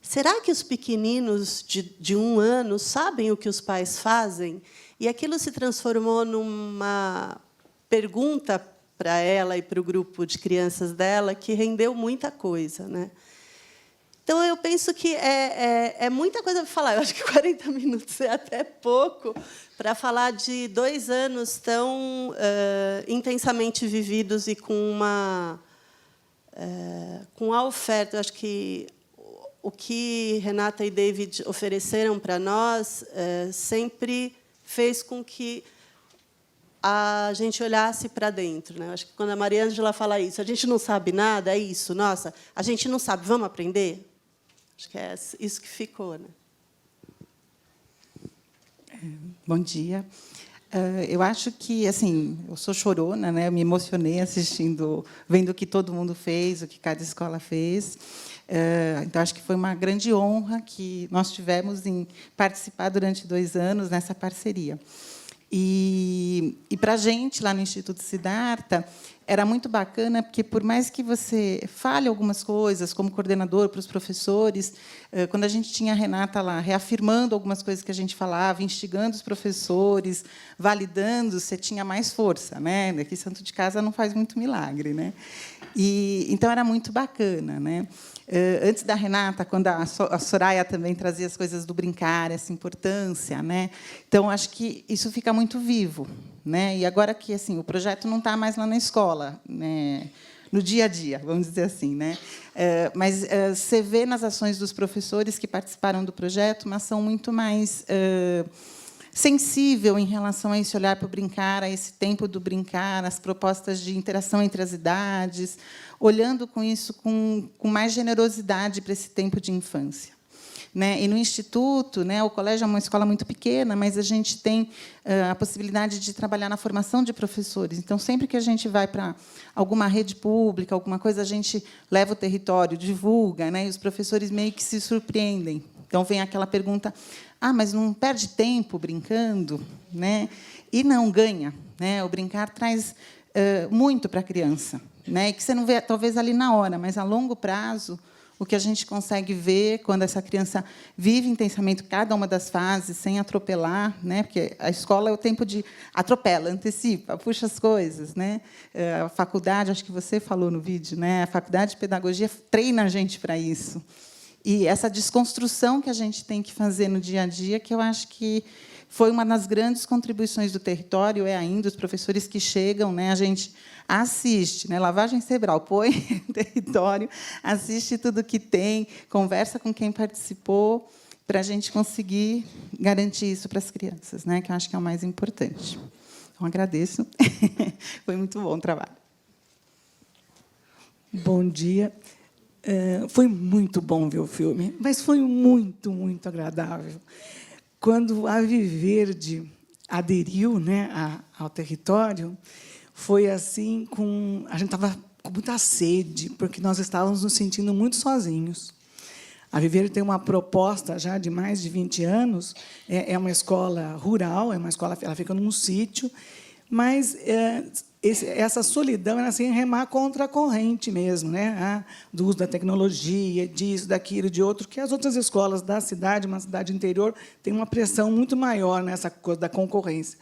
será que os pequeninos de 1 ano sabem o que os pais fazem? E aquilo se transformou numa pergunta para ela e para o grupo de crianças dela, que rendeu muita coisa, né? Então, eu penso que é muita coisa para falar. Eu acho que 40 minutos é até pouco para falar de 2 anos tão intensamente vividos e com a oferta. Eu acho que o que Renata e David ofereceram para nós sempre fez com que a gente olhasse para dentro, né? Acho que quando a Maria Ângela fala isso, a gente não sabe nada, é isso, nossa, a gente não sabe, vamos aprender? Acho que é isso que ficou, né? Bom dia. Eu acho que, assim, eu sou chorona, né? Eu me emocionei vendo o que todo mundo fez, o que cada escola fez. Então, acho que foi uma grande honra que nós tivemos em participar durante 2 anos nessa parceria. E para a gente, lá no Instituto Siddhartha, era muito bacana, porque, por mais que você fale algumas coisas, como coordenador para os professores, quando a gente tinha a Renata lá reafirmando algumas coisas que a gente falava, instigando os professores, validando, você tinha mais força, né? Aqui, santo de casa não faz muito milagre, né? Então, era muito bacana, né? Antes da Renata, quando a Soraya também trazia as coisas do brincar, essa importância, né? Então, acho que isso fica muito vivo, né? E agora que assim o projeto não está mais lá na escola, né? No dia a dia, vamos dizer assim, né? Mas você vê nas ações dos professores que participaram do projeto uma ação muito mais sensível em relação a esse olhar para o brincar, a esse tempo do brincar, as propostas de interação entre as idades, olhando com isso com mais generosidade para esse tempo de infância. Né? E no Instituto, né, o colégio é uma escola muito pequena, mas a gente tem a possibilidade de trabalhar na formação de professores. Então, sempre que a gente vai para alguma rede pública, alguma coisa, a gente leva o território, divulga, né, e os professores meio que se surpreendem. Então, vem aquela pergunta, mas não perde tempo brincando? Né? E não ganha. Né? O brincar traz muito para a criança, né? Que você não vê, talvez, ali na hora, mas, a longo prazo, o que a gente consegue ver quando essa criança vive intensamente cada uma das fases, sem atropelar, né? Porque a escola é o tempo de atropela, antecipa, puxa as coisas, né? A faculdade, acho que você falou no vídeo, né? A faculdade de pedagogia treina a gente para isso. E essa desconstrução que a gente tem que fazer no dia a dia, que eu acho que foi uma das grandes contribuições do território, é ainda os professores que chegam, né, a gente assiste, né, lavagem cerebral, põe território, assiste tudo que tem, conversa com quem participou, para a gente conseguir garantir isso para as crianças, né, que eu acho que é o mais importante. Então, agradeço. Foi muito bom o trabalho. Bom dia. Foi muito bom ver o filme, mas foi muito, muito agradável. Quando a Viverde aderiu, né, ao território, foi assim, a gente estava com muita sede, porque nós estávamos nos sentindo muito sozinhos. A Viverde tem uma proposta já de mais de 20 anos, é uma escola rural, é uma escola, ela fica num sítio, mas essa solidão era assim, remar contra a corrente mesmo, né? Do uso da tecnologia, disso, daquilo, de outro, que as outras escolas da cidade, uma cidade interior, têm uma pressão muito maior nessa coisa da concorrência.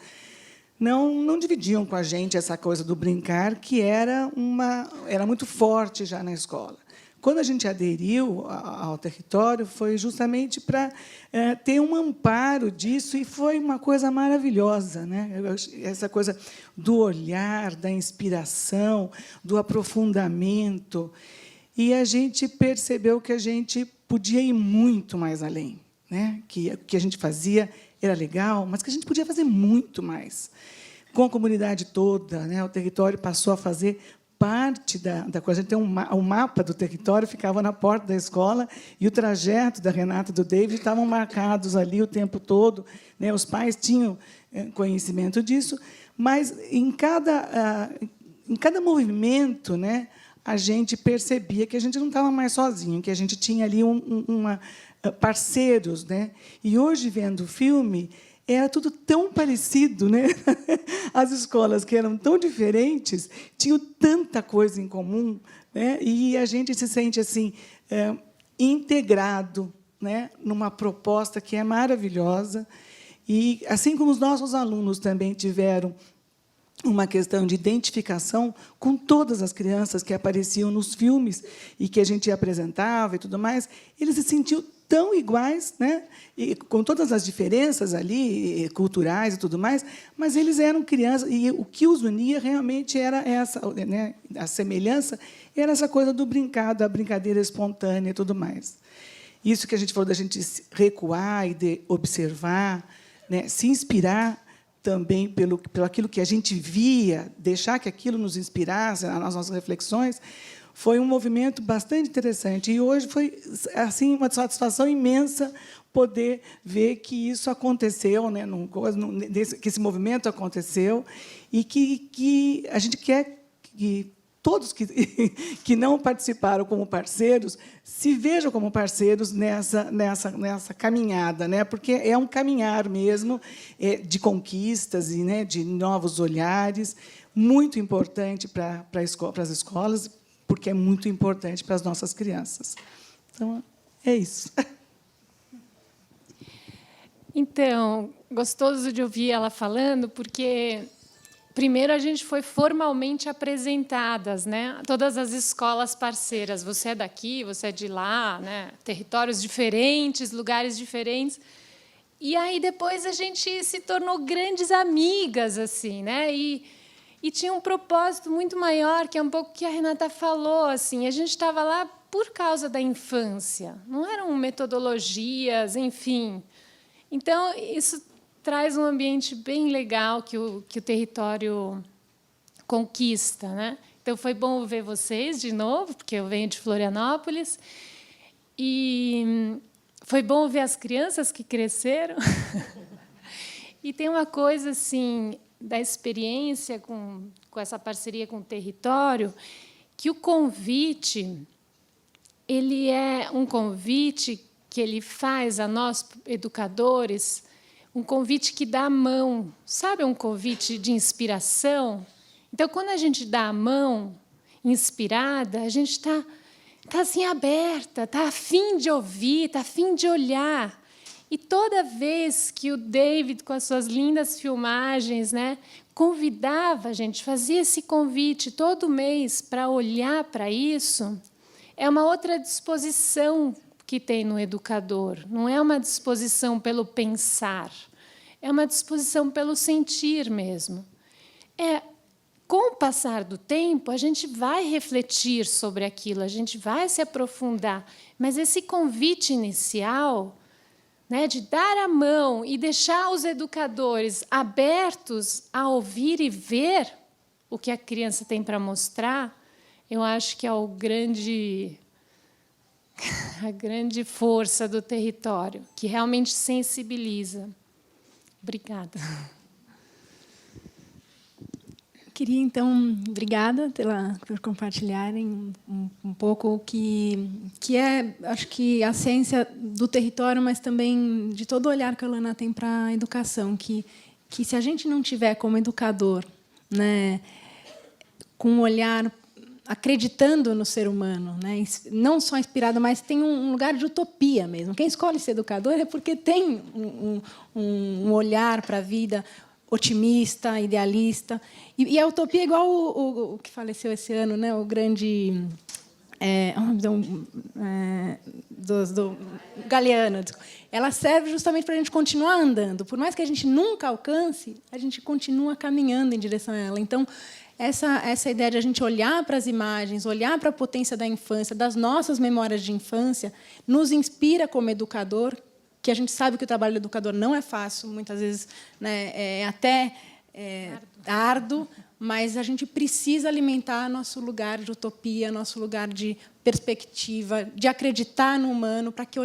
Não dividiam com a gente essa coisa do brincar, que era muito forte já na escola. Quando a gente aderiu ao território, foi justamente para ter um amparo disso, e foi uma coisa maravilhosa, né? Essa coisa do olhar, da inspiração, do aprofundamento. E a gente percebeu que a gente podia ir muito mais além, né? Que o que a gente fazia era legal, mas que a gente podia fazer muito mais. Com a comunidade toda, né? O território passou a fazer parte da coisa. A gente tem um mapa do território, ficava na porta da escola, e o trajeto da Renata e do David estavam marcados ali o tempo todo, né? Os pais tinham conhecimento disso, mas em cada movimento, né, a gente percebia que a gente não estava mais sozinho, que a gente tinha ali parceiros, né? E hoje, vendo o filme, era tudo tão parecido, né? As escolas, que eram tão diferentes, tinham tanta coisa em comum, né? E a gente se sente assim integrado, né, numa proposta que é maravilhosa. E, assim como os nossos alunos também tiveram uma questão de identificação com todas as crianças que apareciam nos filmes e que a gente apresentava e tudo mais, eles se sentiam tão iguais, né? E com todas as diferenças ali, culturais e tudo mais, mas eles eram crianças, e o que os unia realmente era essa, né? A semelhança era essa coisa do brincar, da brincadeira espontânea e tudo mais. Isso que a gente falou da gente recuar e de observar, né? Se inspirar também pelo aquilo que a gente via, deixar que aquilo nos inspirasse nas nossas reflexões, foi um movimento bastante interessante. E hoje foi assim uma satisfação imensa poder ver que isso aconteceu, né, que esse movimento aconteceu, e que a gente quer que todos que não participaram como parceiros se vejam como parceiros nessa caminhada, né? Porque é um caminhar mesmo de conquistas e, né, de novos olhares, muito importante para as escolas, porque é muito importante para as nossas crianças. Então, é isso. Então, gostoso de ouvir ela falando, porque primeiro a gente foi formalmente apresentadas, né? Todas as escolas parceiras. Você é daqui, você é de lá, né? Territórios diferentes, lugares diferentes. E aí depois a gente se tornou grandes amigas, assim, né? E tinha um propósito muito maior, que é um pouco o que a Renata falou, assim. A gente estava lá por causa da infância. Não eram metodologias, enfim. Então isso traz um ambiente bem legal que o território conquista, né? Então, foi bom ver vocês de novo, porque eu venho de Florianópolis. E foi bom ver as crianças que cresceram. E tem uma coisa assim da experiência com essa parceria com o território, que o convite ele é um convite que ele faz a nós, educadores, um convite que dá a mão, sabe, um convite de inspiração. Então, quando a gente dá a mão inspirada, a gente está está assim aberta, está a fim de ouvir, está a fim de olhar. E toda vez que o David, com as suas lindas filmagens, né, convidava a gente, fazia esse convite todo mês para olhar para isso, é uma outra disposição que tem no educador. Não é uma disposição pelo pensar, é uma disposição pelo sentir mesmo. Com o passar do tempo, a gente vai refletir sobre aquilo, a gente vai se aprofundar, mas esse convite inicial, né, de dar a mão e deixar os educadores abertos a ouvir e ver o que a criança tem para mostrar, eu acho que é a grande força do território, que realmente sensibiliza. Obrigada. Queria, então, obrigada por compartilharem um pouco o que é, acho que, a ciência do território, mas também de todo o olhar que a Lana tem para a educação, que se a gente não tiver como educador, né, com um olhar acreditando no ser humano, né, não só inspirado, mas tem um lugar de utopia mesmo. Quem escolhe ser educador é porque tem um olhar para a vida otimista, idealista. E a utopia é igual o que faleceu esse ano, né? O grande do Galeano. Ela serve justamente para a gente continuar andando. Por mais que a gente nunca alcance, a gente continua caminhando em direção a ela. Então, essa ideia de a gente olhar para as imagens, olhar para a potência da infância, das nossas memórias de infância, nos inspira como educador, que a gente sabe que o trabalho do educador não é fácil, muitas vezes, né, é até árduo, mas a gente precisa alimentar nosso lugar de utopia, nosso lugar de perspectiva, de acreditar no humano, para que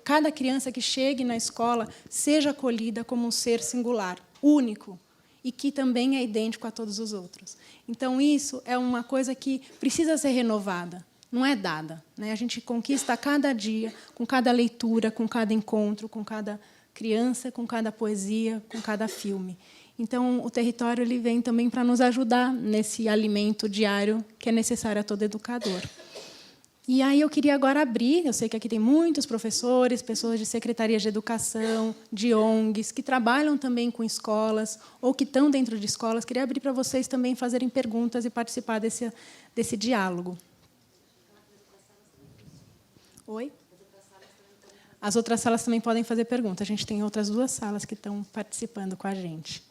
cada criança que chegue na escola seja acolhida como um ser singular, único, e que também é idêntico a todos os outros. Então, isso é uma coisa que precisa ser renovada, não é dada, né? A gente conquista a cada dia, com cada leitura, com cada encontro, com cada criança, com cada poesia, com cada filme. Então, o território ele vem também para nos ajudar nesse alimento diário que é necessário a todo educador. E aí eu queria agora abrir, eu sei que aqui tem muitos professores, pessoas de secretarias de educação, de ONGs, que trabalham também com escolas ou que estão dentro de escolas. Queria abrir para vocês também fazerem perguntas e participar desse diálogo. Oi? As outras salas também podem fazer perguntas. A gente tem outras 2 salas que estão participando com a gente.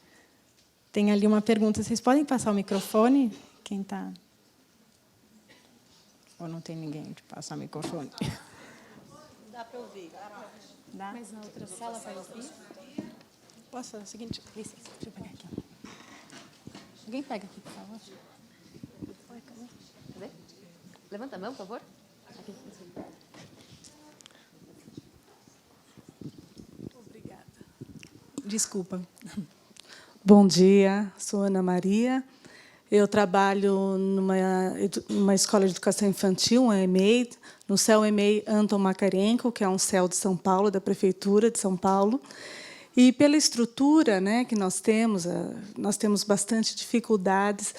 Tem ali uma pergunta. Vocês podem passar o microfone? Quem está... Ou não tem ninguém de passar o microfone? Dá para ouvir. Dá? Mas na outra sala vai ouvir? Posso fazer o seguinte? Licença, deixa eu pegar aqui. Alguém pega aqui, por favor. Cadê? Levanta a mão, por favor. Aqui. Obrigada. Desculpa. Bom dia, sou Ana Maria. Eu trabalho numa escola de educação infantil, um EMEI, no CEL EMEI Anton Makarenko, que é um CEL de São Paulo, da Prefeitura de São Paulo. E pela estrutura, né, que nós temos bastante dificuldades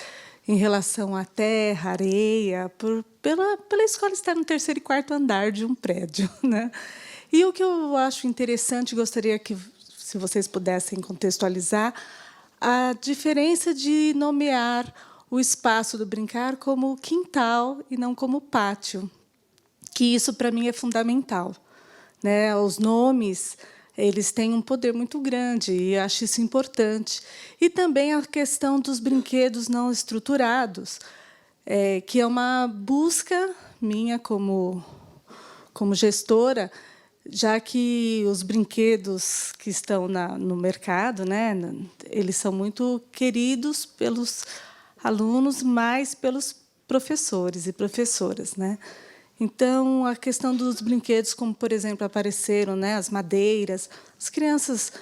em relação à terra, areia, pela escola estar no 3º e 4º andar de um prédio, né? E o que eu acho interessante, gostaria que, se vocês pudessem contextualizar, a diferença de nomear o espaço do brincar como quintal e não como pátio, que isso, para mim, é fundamental, né? Os nomes, eles têm um poder muito grande, e acho isso importante. E também a questão dos brinquedos não estruturados, que é uma busca minha como gestora, já que os brinquedos que estão no mercado, né, eles são muito queridos pelos alunos, mais pelos professores e professoras, né? Então, a questão dos brinquedos, como, por exemplo, apareceram, né, as madeiras, as crianças,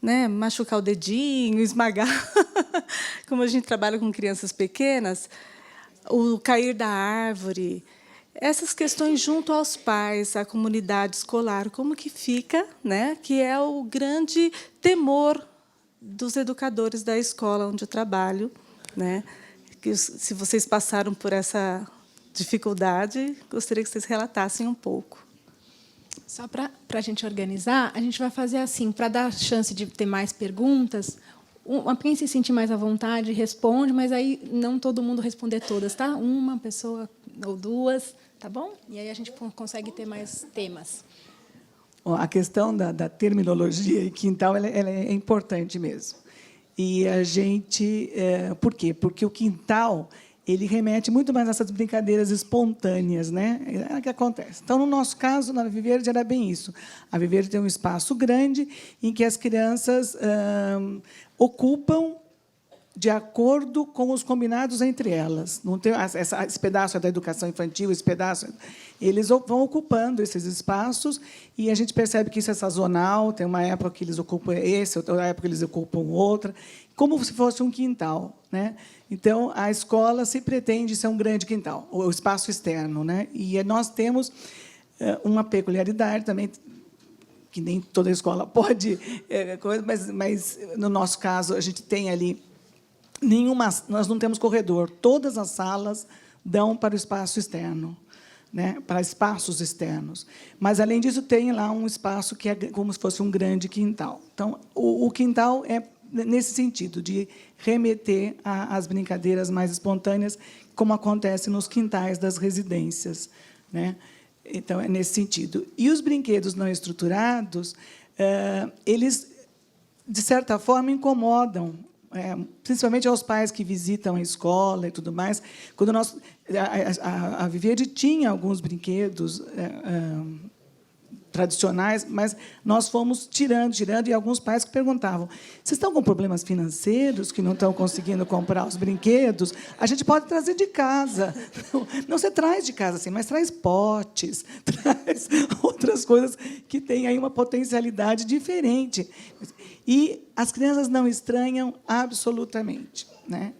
né, machucar o dedinho, esmagar, como a gente trabalha com crianças pequenas, o cair da árvore, essas questões junto aos pais, à comunidade escolar, como que fica, né, que é o grande temor dos educadores da escola onde eu trabalho, né, que se vocês passaram por essa dificuldade, gostaria que vocês relatassem um pouco. Só para a gente organizar, a gente vai fazer assim, para dar chance de ter mais perguntas, quem se sentir mais à vontade responde, mas aí não todo mundo responder todas, tá? Uma pessoa ou duas, tá bom? E aí a gente consegue ter mais temas. A questão da terminologia e quintal ela é importante mesmo. E a gente... por quê? Porque o quintal ele remete muito mais a essas brincadeiras espontâneas, né? É o que acontece. Então, no nosso caso, na Viverde, era bem isso. A Viverde tem um espaço grande em que as crianças ocupam de acordo com os combinados entre elas. Não tem esse pedaço da educação infantil, esse pedaço... Eles vão ocupando esses espaços e a gente percebe que isso é sazonal, tem uma época que eles ocupam esse, outra época que eles ocupam outra, como se fosse um quintal, né? Então, a escola se pretende ser um grande quintal, o espaço externo, né? E nós temos uma peculiaridade também, que nem toda escola pode, mas no nosso caso, a gente tem ali nós não temos corredor, todas as salas dão para o espaço externo, né, para espaços externos. Mas, além disso, tem lá um espaço que é como se fosse um grande quintal. Então, o quintal é nesse sentido, de remeter às brincadeiras mais espontâneas, como acontece nos quintais das residências, né? Então, é nesse sentido. E os brinquedos não estruturados, eles, de certa forma, incomodam, principalmente aos pais que visitam a escola e tudo mais. Quando a Viverde tinha alguns brinquedos tradicionais, mas nós fomos tirando, e alguns pais que perguntavam: vocês estão com problemas financeiros que não estão conseguindo comprar os brinquedos? A gente pode trazer de casa. Não você traz de casa, assim, mas traz potes, traz outras coisas que têm aí uma potencialidade diferente. E as crianças não estranham absolutamente, né?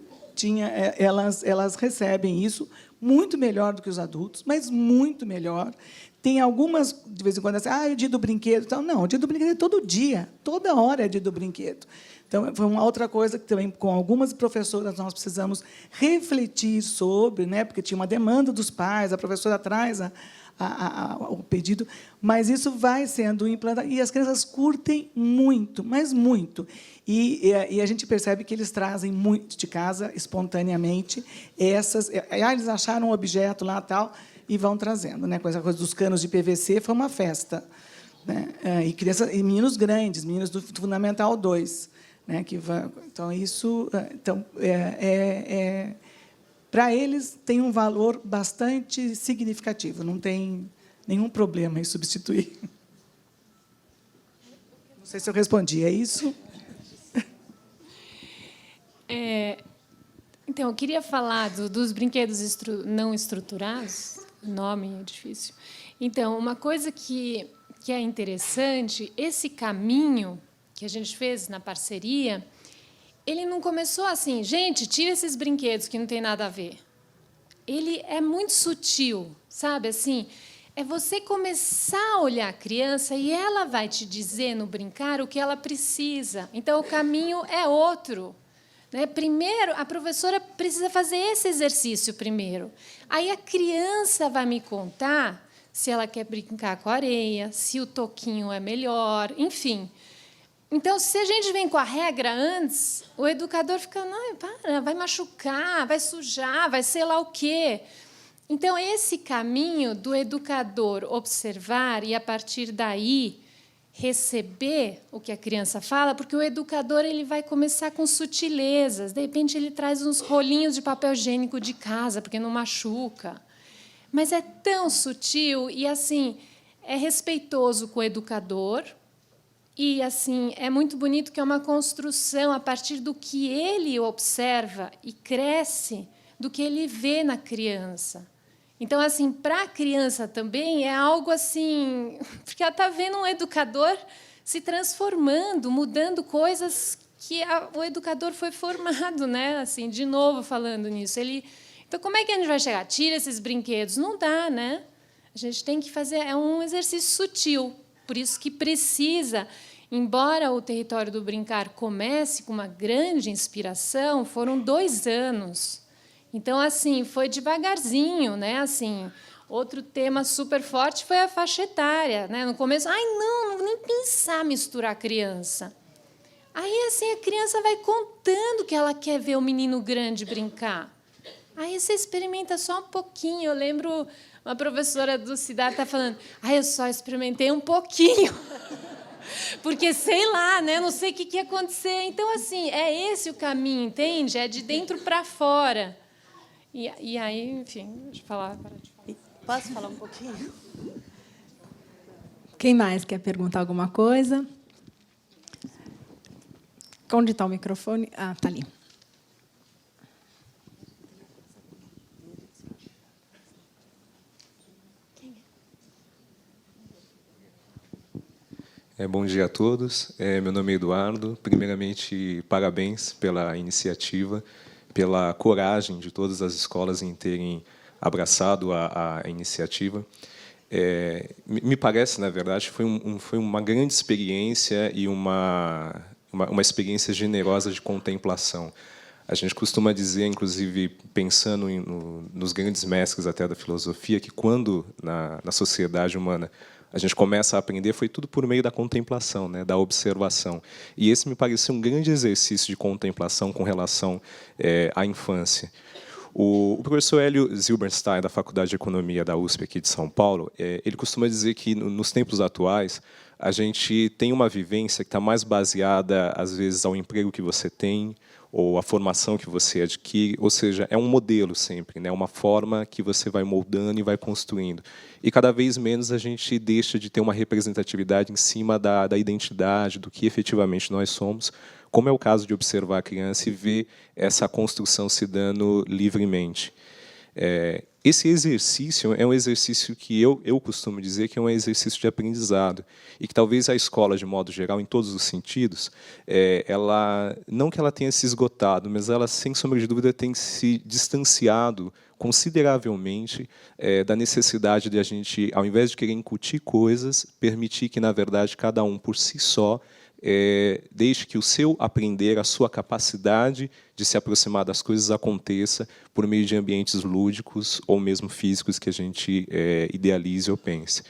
Elas recebem isso muito melhor do que os adultos, mas muito melhor. Tem algumas, de vez em quando, assim, é o dia do brinquedo. Então, não, o dia do brinquedo é todo dia, toda hora é dia do brinquedo. Então, foi uma outra coisa que também, com algumas professoras, nós precisamos refletir sobre, né? Porque tinha uma demanda dos pais, a professora traz o pedido, mas isso vai sendo implantado, e as crianças curtem muito, mas muito. E a gente percebe que eles trazem muito de casa, espontaneamente, eles acharam um objeto lá, tal, e vão trazendo, né? Coisa dos canos de PVC foi uma festa, né? E meninos grandes, meninos do Fundamental 2, né? Então isso, para eles tem um valor bastante significativo, não tem nenhum problema em substituir. Não sei se eu respondi, é isso? Então, eu queria falar dos brinquedos não estruturados. O nome é difícil. Então, uma coisa que é interessante, esse caminho que a gente fez na parceria, ele não começou assim: gente, tira esses brinquedos que não tem nada a ver. Ele é muito sutil, sabe? Assim, é você começar a olhar a criança e ela vai te dizer no brincar o que ela precisa. Então, o caminho é outro. Primeiro, a professora precisa fazer esse exercício primeiro. Aí a criança vai me contar se ela quer brincar com a areia, se o toquinho é melhor, enfim. Então, se a gente vem com a regra antes, o educador fica: não, para, vai machucar, vai sujar, vai sei lá o quê. Então, esse caminho do educador observar e, a partir daí, receber o que a criança fala, porque o educador ele vai começar com sutilezas. De repente, ele traz uns rolinhos de papel higiênico de casa, porque não machuca. Mas é tão sutil e, assim, é respeitoso com o educador. E, assim, é muito bonito que é uma construção a partir do que ele observa e cresce do que ele vê na criança. Então, assim, para a criança também é algo assim, porque ela está vendo um educador se transformando, mudando coisas que o educador foi formado, né? Assim, de novo falando nisso. Então, como é que a gente vai chegar? Tira esses brinquedos? Não dá, né? A gente tem que fazer, é um exercício sutil. Por isso que precisa, embora o Território do Brincar comece com uma grande inspiração, foram 2 anos. Então, assim, foi devagarzinho, né? Assim, outro tema super forte foi a faixa etária, né? No começo, não nem pensar misturar criança. Aí, assim, a criança vai contando que ela quer ver o menino grande brincar. Aí você experimenta só um pouquinho. Eu lembro uma professora do Siddhartha falando, eu só experimentei um pouquinho. Porque, sei lá, né? Não sei o que ia acontecer. Então, assim, é esse o caminho, entende? É de dentro para fora. E aí, enfim, deixa eu falar. Posso falar um pouquinho? Quem mais quer perguntar alguma coisa? Onde está o microfone? Está ali. Bom dia a todos. Meu nome é Eduardo. Primeiramente, parabéns pela iniciativa, pela coragem de todas as escolas em terem abraçado a iniciativa. Me parece, na verdade, foi uma grande experiência e uma experiência generosa de contemplação. A gente costuma dizer, inclusive, pensando nos grandes mestres até da filosofia, que quando na sociedade humana a gente começa a aprender, foi tudo por meio da contemplação, né, da observação. E esse me pareceu um grande exercício de contemplação com relação à infância. O professor Hélio Zilberstein, da Faculdade de Economia da USP aqui de São Paulo, ele costuma dizer que, nos tempos atuais, a gente tem uma vivência que está mais baseada, às vezes, ao emprego que você tem, ou a formação que você adquire, ou seja, é um modelo sempre, né? Uma forma que você vai moldando e vai construindo. E cada vez menos a gente deixa de ter uma representatividade em cima da identidade, do que efetivamente nós somos, como é o caso de observar a criança e ver essa construção se dando livremente. Esse exercício é um exercício que eu costumo dizer que é um exercício de aprendizado e que talvez a escola, de modo geral, em todos os sentidos, não que ela tenha se esgotado, mas ela, sem sombra de dúvida, tem se distanciado consideravelmente da necessidade de a gente, ao invés de querer incutir coisas, permitir que, na verdade, cada um por si só deixe que o seu aprender, a sua capacidade de se aproximar das coisas aconteça por meio de ambientes lúdicos ou mesmo físicos que a gente idealize ou pense.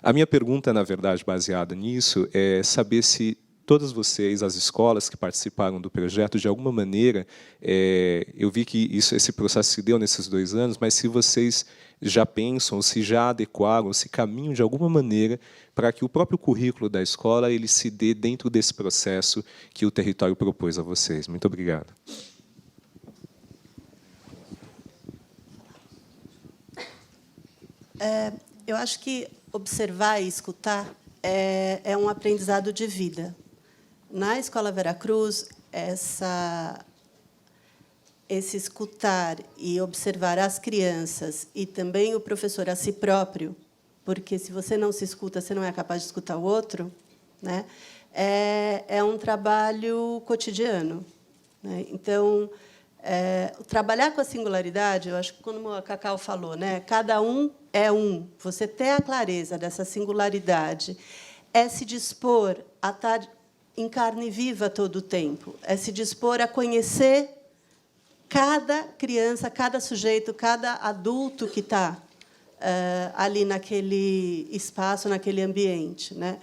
A minha pergunta, na verdade, baseada nisso, é saber se todas vocês, as escolas que participaram do projeto, de alguma maneira, eu vi que esse processo se deu nesses 2 anos, mas se vocês já pensam, se já adequaram, se caminham de alguma maneira para que o próprio currículo da escola ele se dê dentro desse processo que o território propôs a vocês. Muito obrigado. Eu acho que observar e escutar é um aprendizado de vida. Na Escola Veracruz, esse escutar e observar as crianças e também o professor a si próprio, porque se você não se escuta, você não é capaz de escutar o outro, né? É um trabalho cotidiano, né? Então, trabalhar com a singularidade, eu acho que, como a Cacau falou, né? Cada um é um. Você ter a clareza dessa singularidade é se dispor a estar em carne viva todo o tempo, é se dispor a conhecer cada criança, cada sujeito, cada adulto que está ali naquele espaço, naquele ambiente, né?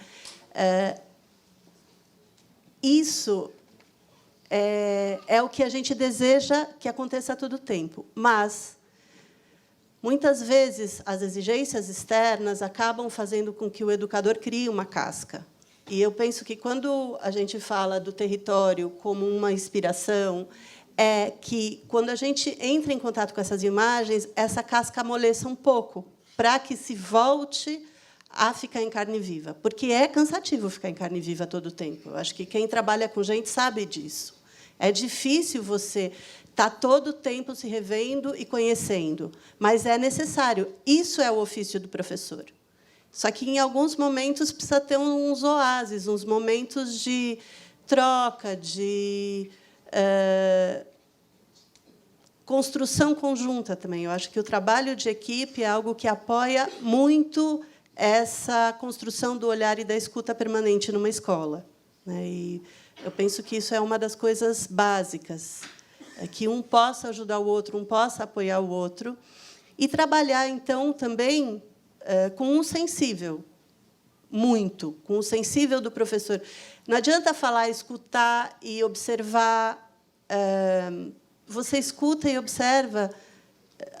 Isso é o que a gente deseja que aconteça a todo tempo, mas muitas vezes as exigências externas acabam fazendo com que o educador crie uma casca. E eu penso que, quando a gente fala do território como uma inspiração, é que, quando a gente entra em contato com essas imagens, essa casca amoleça um pouco, para que se volte a ficar em carne viva. Porque é cansativo ficar em carne viva todo o tempo. Eu acho que quem trabalha com gente sabe disso. É difícil você estar todo o tempo se revendo e conhecendo, mas é necessário. Isso é o ofício do professor. Só que, em alguns momentos, precisa ter uns oásis, uns momentos de troca, de construção conjunta também. Eu acho que o trabalho de equipe é algo que apoia muito essa construção do olhar e da escuta permanente numa escola, né? E eu penso que isso é uma das coisas básicas. que um possa ajudar o outro, um possa apoiar o outro, e trabalhar, então, também com o sensível, muito, com o sensível do professor. Não adianta falar, escutar e observar. Você escuta e observa,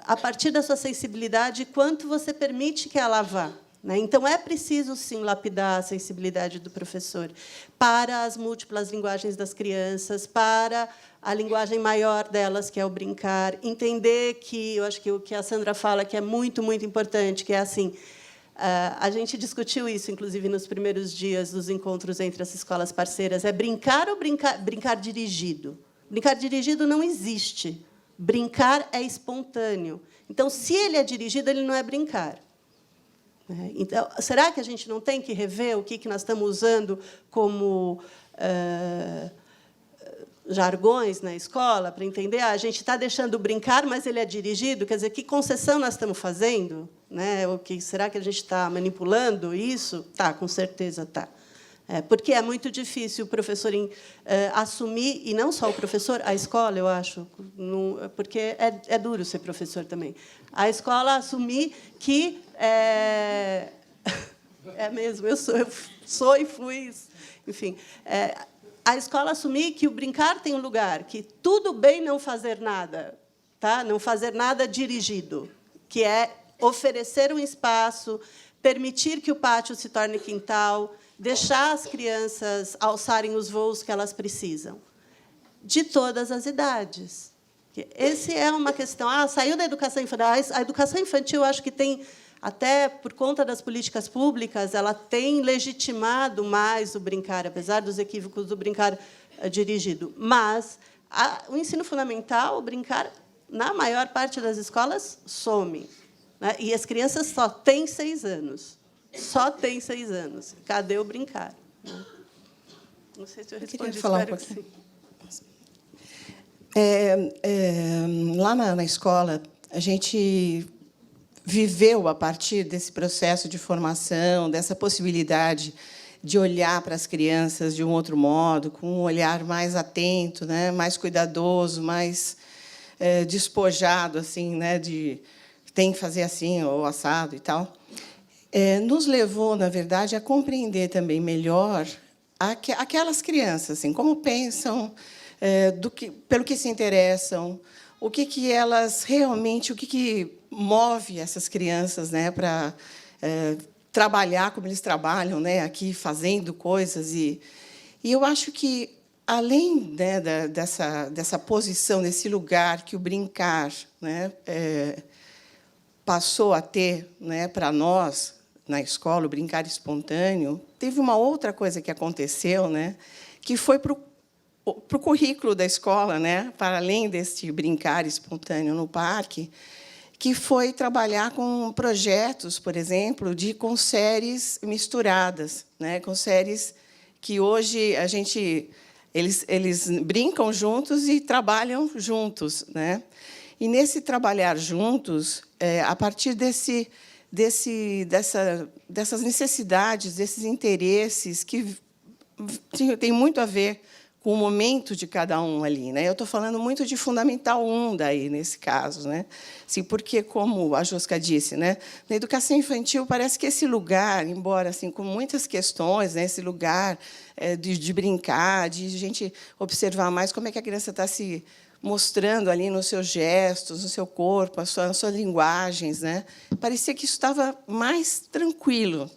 a partir da sua sensibilidade, quanto você permite que ela vá. Então, é preciso, sim, lapidar a sensibilidade do professor para as múltiplas linguagens das crianças, para a linguagem maior delas, que é o brincar. Entender que, eu acho que o que a Sandra fala que é muito, muito importante, que é assim, a gente discutiu isso, inclusive, nos primeiros dias dos encontros entre as escolas parceiras, é brincar ou brincar dirigido? Brincar dirigido não existe. Brincar é espontâneo. Então, se ele é dirigido, ele não é brincar. Então, será que a gente não tem que rever o que nós estamos usando como jargões na escola para entender? A gente está deixando brincar, mas ele é dirigido? Quer dizer, que concessão nós estamos fazendo? Será que a gente está manipulando isso? Tá, com certeza está. Porque é muito difícil o professor assumir, e não só o professor, a escola, eu acho, porque é duro ser professor também. A escola assumir que é mesmo, eu sou e fui, enfim, a escola assumir que o brincar tem um lugar, que tudo bem não fazer nada, tá? Não fazer nada dirigido, que é oferecer um espaço, permitir que o pátio se torne quintal, deixar as crianças alçarem os voos que elas precisam, de todas as idades. Essa é uma questão. Saiu da educação infantil. A educação infantil, acho que tem, até por conta das políticas públicas, ela tem legitimado mais o brincar, apesar dos equívocos do brincar dirigido. Mas o ensino fundamental, o brincar, na maior parte das escolas, some. E as crianças só têm 6 anos. Só tem 6 anos. Cadê o brincar? Não sei se eu respondi. Falar um pouquinho. Lá na escola, a gente viveu, a partir desse processo de formação, dessa possibilidade de olhar para as crianças de um outro modo, com um olhar mais atento, mais cuidadoso, mais despojado, assim, de tem que fazer assim ou assado e tal. Nos levou, na verdade, a compreender também melhor aquelas crianças, assim, como pensam, pelo que se interessam, o que elas realmente, o que move essas crianças, para trabalhar como eles trabalham, aqui fazendo coisas. E eu acho que, além dessa posição, desse lugar que o brincar passou a ter, para nós, na escola, o brincar espontâneo, teve uma outra coisa que aconteceu, que foi para o currículo da escola, para além desse brincar espontâneo no parque, que foi trabalhar com projetos, por exemplo, com séries misturadas, com séries que hoje eles brincam juntos e trabalham juntos, E, nesse trabalhar juntos, a partir dessas necessidades, desses interesses que tem muito a ver com o momento de cada um ali. Eu estou falando muito de Fundamental 1, daí, nesse caso. Assim, porque, como a Josca disse, na educação infantil, parece que esse lugar, embora assim, com muitas questões, esse lugar de brincar, de a gente observar mais como é que a criança está se mostrando ali nos seus gestos, no seu corpo, as suas linguagens, parecia que isso estava mais tranquilo,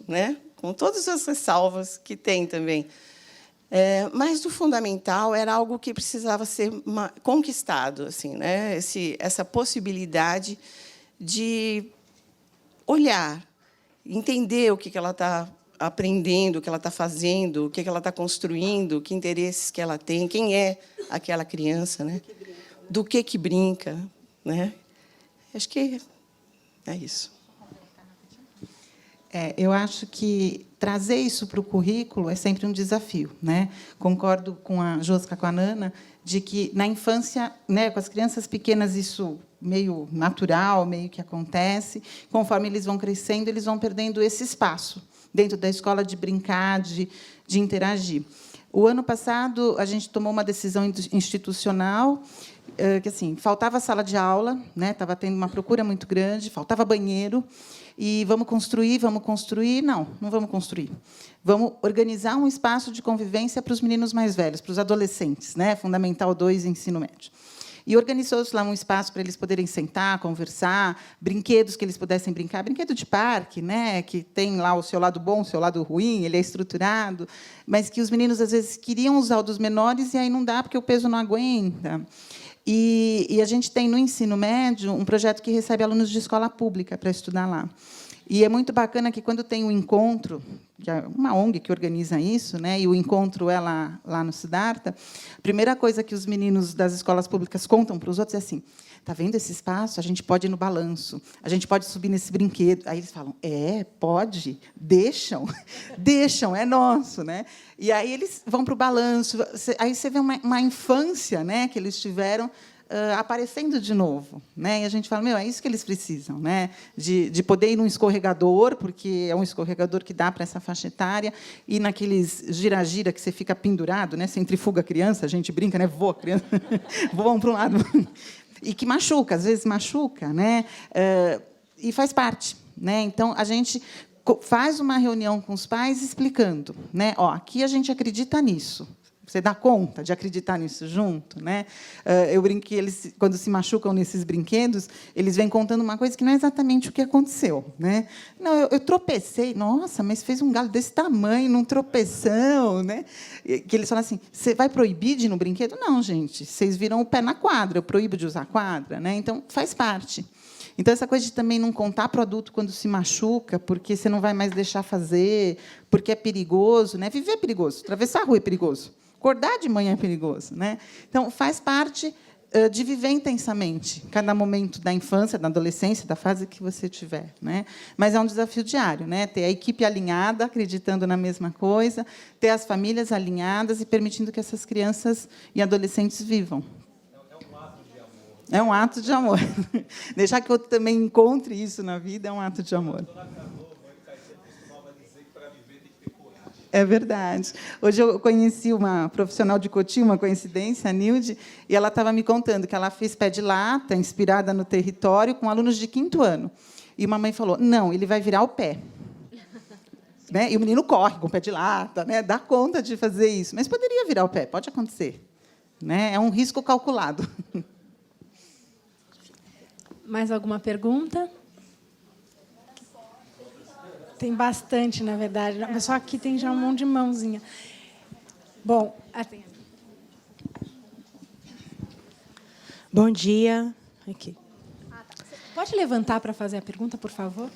com todas as ressalvas que tem também. Mas, do fundamental, era algo que precisava ser conquistado, assim, essa possibilidade de olhar, entender o que ela está aprendendo, o que ela está fazendo, o que ela está construindo, que interesses que ela tem, quem é aquela criança, do que brinca. Acho que é isso. Eu acho que trazer isso para o currículo é sempre um desafio. Concordo com a Josca, com a Nana, de que, na infância, com as crianças pequenas, isso meio natural, meio que acontece. Conforme eles vão crescendo, eles vão perdendo esse espaço dentro da escola de brincar, de interagir. O ano passado, a gente tomou uma decisão institucional que assim, faltava sala de aula, né? Estava tendo uma procura muito grande, faltava banheiro, e vamos construir, vamos construir. Não, não vamos construir. Vamos organizar um espaço de convivência para os meninos mais velhos, para os adolescentes, né? Fundamental 2 e ensino médio. E organizou-se lá um espaço para eles poderem sentar, conversar, brinquedos que eles pudessem brincar, brinquedo de parque, né, que tem lá o seu lado bom, o seu lado ruim, ele é estruturado, mas que os meninos, às vezes, queriam usar o dos menores e aí não dá porque o peso não aguenta. E a gente tem, no ensino médio, um projeto que recebe alunos de escola pública para estudar lá. E é muito bacana que, quando tem um encontro, que é uma ONG que organiza isso, né, e o encontro é lá no Siddhartha, a primeira coisa que os meninos das escolas públicas contam para os outros é assim: está vendo esse espaço? A gente pode ir no balanço, a gente pode subir nesse brinquedo. Aí eles falam: pode, deixam, é nosso. Né? E aí eles vão para o balanço. Aí você vê uma infância, né, que eles tiveram, aparecendo de novo, né? E a gente fala: é isso que eles precisam, né? De poder ir num escorregador, porque é um escorregador que dá para essa faixa etária, e naqueles gira-gira que você fica pendurado, né? Centrifuga a criança, a gente brinca, né? Voa a criança, voam para um lado, e que machuca, às vezes machuca, né? E faz parte, né? Então a gente faz uma reunião com os pais explicando, né? Aqui a gente acredita nisso. Você dá conta de acreditar nisso junto, né? Eu brinco que eles, quando se machucam nesses brinquedos, eles vêm contando uma coisa que não é exatamente o que aconteceu, né? Não, eu tropecei. Nossa, mas fez um galo desse tamanho, num tropeção, né? Que eles falam assim: você vai proibir de ir no brinquedo? Não, gente. Vocês viram o pé na quadra. Eu proíbo de usar a quadra, né? Então faz parte. Então, essa coisa de também não contar para o adulto quando se machuca, porque você não vai mais deixar fazer, porque é perigoso, né? Viver é perigoso, atravessar a rua é perigoso. Acordar de manhã é perigoso, né? Então, faz parte de viver intensamente cada momento da infância, da adolescência, da fase que você tiver, né? Mas é um desafio diário, né? Ter a equipe alinhada, acreditando na mesma coisa, ter as famílias alinhadas e permitindo que essas crianças e adolescentes vivam. É um ato de amor. Deixar que o outro também encontre isso na vida é um ato de amor. É verdade. Hoje eu conheci uma profissional de Cotia, uma coincidência, a Nilde, e ela estava me contando que ela fez pé de lata, inspirada no território, com alunos de 5º ano. E uma mãe falou: não, ele vai virar o pé. Né? E o menino corre com o pé de lata, né? Dá conta de fazer isso. Mas poderia virar o pé, pode acontecer. Né? É um risco calculado. Mais alguma pergunta? Tem bastante, na verdade. Mas só aqui tem já um monte de mãozinha. Bom, bom dia. Aqui. Pode levantar para fazer a pergunta, por favor?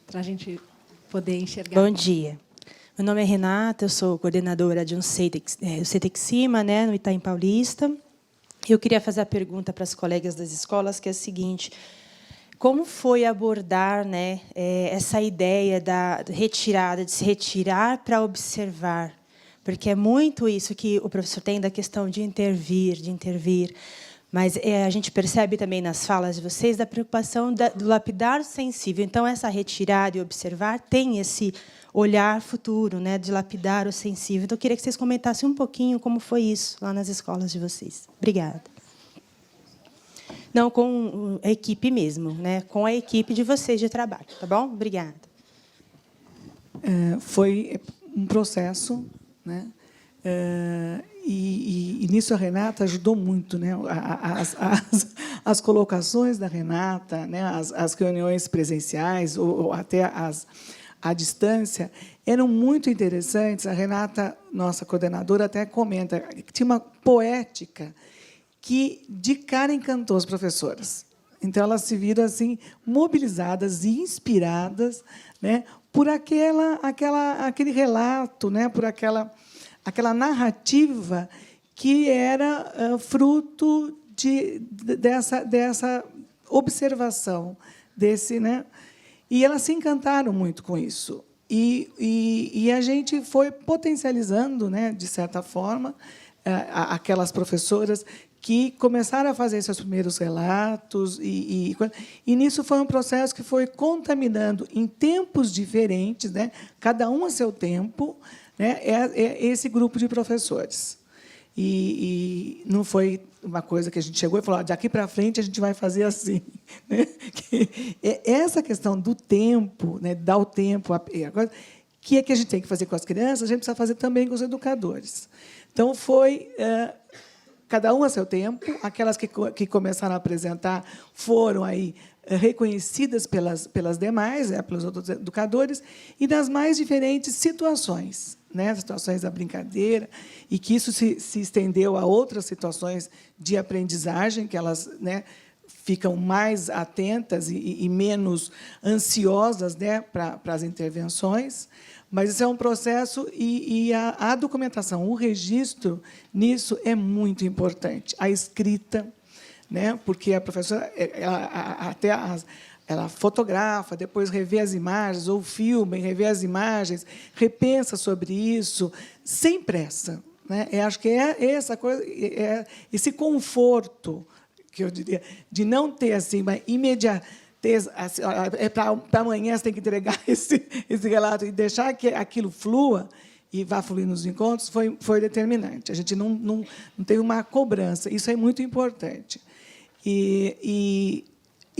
Para a gente poder enxergar. Bom dia. Meu nome é Renata, eu sou coordenadora de um CETEXIMA, né, no Itaim Paulista. Eu queria fazer a pergunta para as colegas das escolas, que é a seguinte: como foi abordar, né, essa ideia da retirada, de se retirar para observar? Porque é muito isso que o professor tem, da questão de intervir. Mas a gente percebe também nas falas de vocês da preocupação do lapidar sensível. Então, essa retirada e observar tem esse olhar futuro, né, de lapidar o sensível. Então, eu queria que vocês comentassem um pouquinho como foi isso lá nas escolas de vocês. Obrigada. Não, com a equipe mesmo, né? Com a equipe de vocês de trabalho, tá bom? Obrigada. Foi um processo, né? E nisso a Renata ajudou muito, né? As colocações da Renata, né? As reuniões presenciais ou até à distância eram muito interessantes. A Renata, nossa coordenadora, até comenta que tinha uma poética que de cara encantou as professoras. Então elas se viram assim mobilizadas e inspiradas, né, por aquele relato, né, por aquela narrativa que era fruto dessa observação desse, né? E elas se encantaram muito com isso. E a gente foi potencializando, né, de certa forma, aquelas professoras que começaram a fazer seus primeiros relatos, e nisso foi um processo que foi contaminando em tempos diferentes, né, cada um a seu tempo, né, esse grupo de professores. E não foi uma coisa que a gente chegou e falou: daqui para frente a gente vai fazer assim. Né? Essa questão do tempo, né, dar o tempo, agora, que é que a gente tem que fazer com as crianças, a gente precisa fazer também com os educadores. Então, foi cada um a seu tempo. Aquelas que começaram a apresentar foram aí reconhecidas pelas demais, pelos outros educadores, e nas mais diferentes situações, né, situações da brincadeira, e que isso se estendeu a outras situações de aprendizagem, que elas, né, ficam mais atentas e menos ansiosas, né, para as intervenções. Mas isso é um processo, e a documentação, o registro nisso é muito importante. A escrita, né, porque a professora ela fotografa, depois revê as imagens, ou filma, revê as imagens, repensa sobre isso, sem pressa. Né? Eu acho que essa coisa, esse conforto, que eu diria, de não ter assim, uma imediatez, assim, para amanhã você tem que entregar esse relato e deixar que aquilo flua e vá fluir nos encontros, foi determinante. A gente não teve uma cobrança, isso é muito importante. E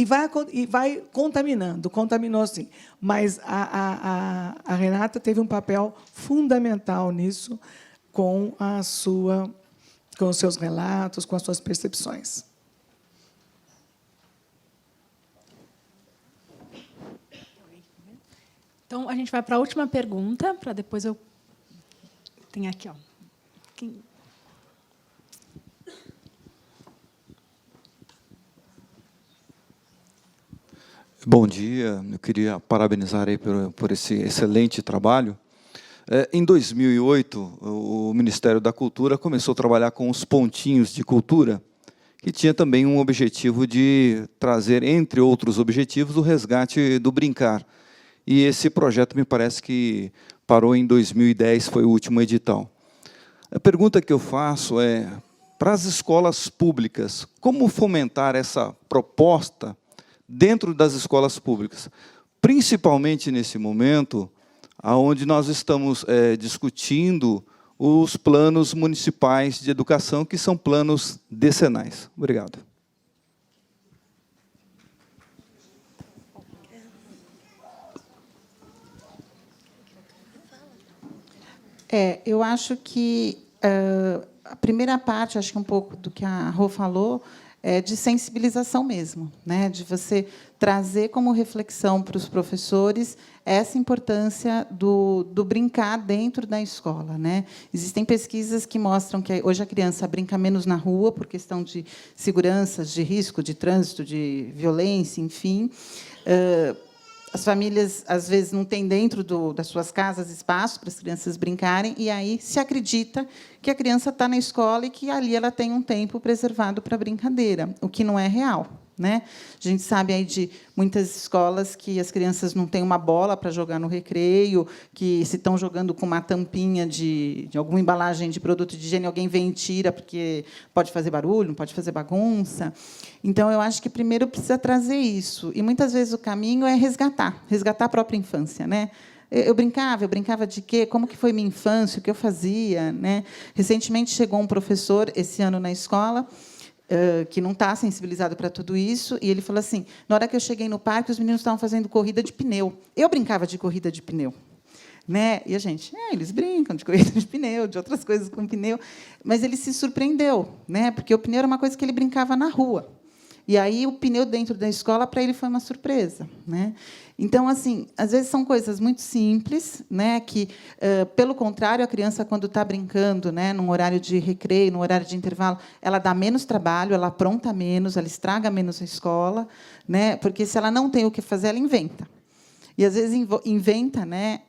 vai contaminando, contaminou sim. Mas a Renata teve um papel fundamental nisso, com os seus relatos, com as suas percepções. Então, a gente vai para a última pergunta, para depois eu... Tem aqui, ó. Bom dia, eu queria parabenizar aí por esse excelente trabalho. Em 2008, o Ministério da Cultura começou a trabalhar com os pontinhos de cultura, que tinha também um objetivo de trazer, entre outros objetivos, o resgate do brincar. E esse projeto, me parece que parou em 2010, foi o último edital. A pergunta que eu faço é, para as escolas públicas, como fomentar essa proposta dentro das escolas públicas, principalmente nesse momento, onde nós estamos discutindo os planos municipais de educação, que são planos decenais. Obrigado. Eu acho que a primeira parte, acho que um pouco do que a Rô falou, é de sensibilização mesmo, né? De você trazer como reflexão para os professores essa importância do brincar dentro da escola, né? Existem pesquisas que mostram que hoje a criança brinca menos na rua por questão de segurança, de risco, de trânsito, de violência, enfim. As famílias, às vezes, não têm dentro das suas casas espaço para as crianças brincarem, e aí se acredita que a criança está na escola e que ali ela tem um tempo preservado para brincadeira, o que não é real. Né? A gente sabe aí de muitas escolas que as crianças não têm uma bola para jogar no recreio, que se estão jogando com uma tampinha de alguma embalagem de produto de higiene, alguém vem e tira, porque pode fazer barulho, não pode fazer bagunça. Então, eu acho que primeiro precisa trazer isso. E, muitas vezes, o caminho é resgatar a própria infância. Né? Eu brincava de quê? Como que foi minha infância? O que eu fazia? Né? Recentemente, chegou um professor, esse ano, na escola, que não está sensibilizado para tudo isso, e ele falou assim, na hora que eu cheguei no parque, os meninos estavam fazendo corrida de pneu. Eu brincava de corrida de pneu. Né? E a gente, eles brincam de corrida de pneu, de outras coisas com pneu, mas ele se surpreendeu, né? Porque o pneu era uma coisa que ele brincava na rua. E aí o pneu dentro da escola para ele foi uma surpresa, né? Então, assim, às vezes são coisas muito simples, né? Que, pelo contrário, a criança quando está brincando, né, num horário de recreio, num horário de intervalo, ela dá menos trabalho, ela apronta menos, ela estraga menos a escola, né? Porque se ela não tem o que fazer, ela inventa. E às vezes inventa, né?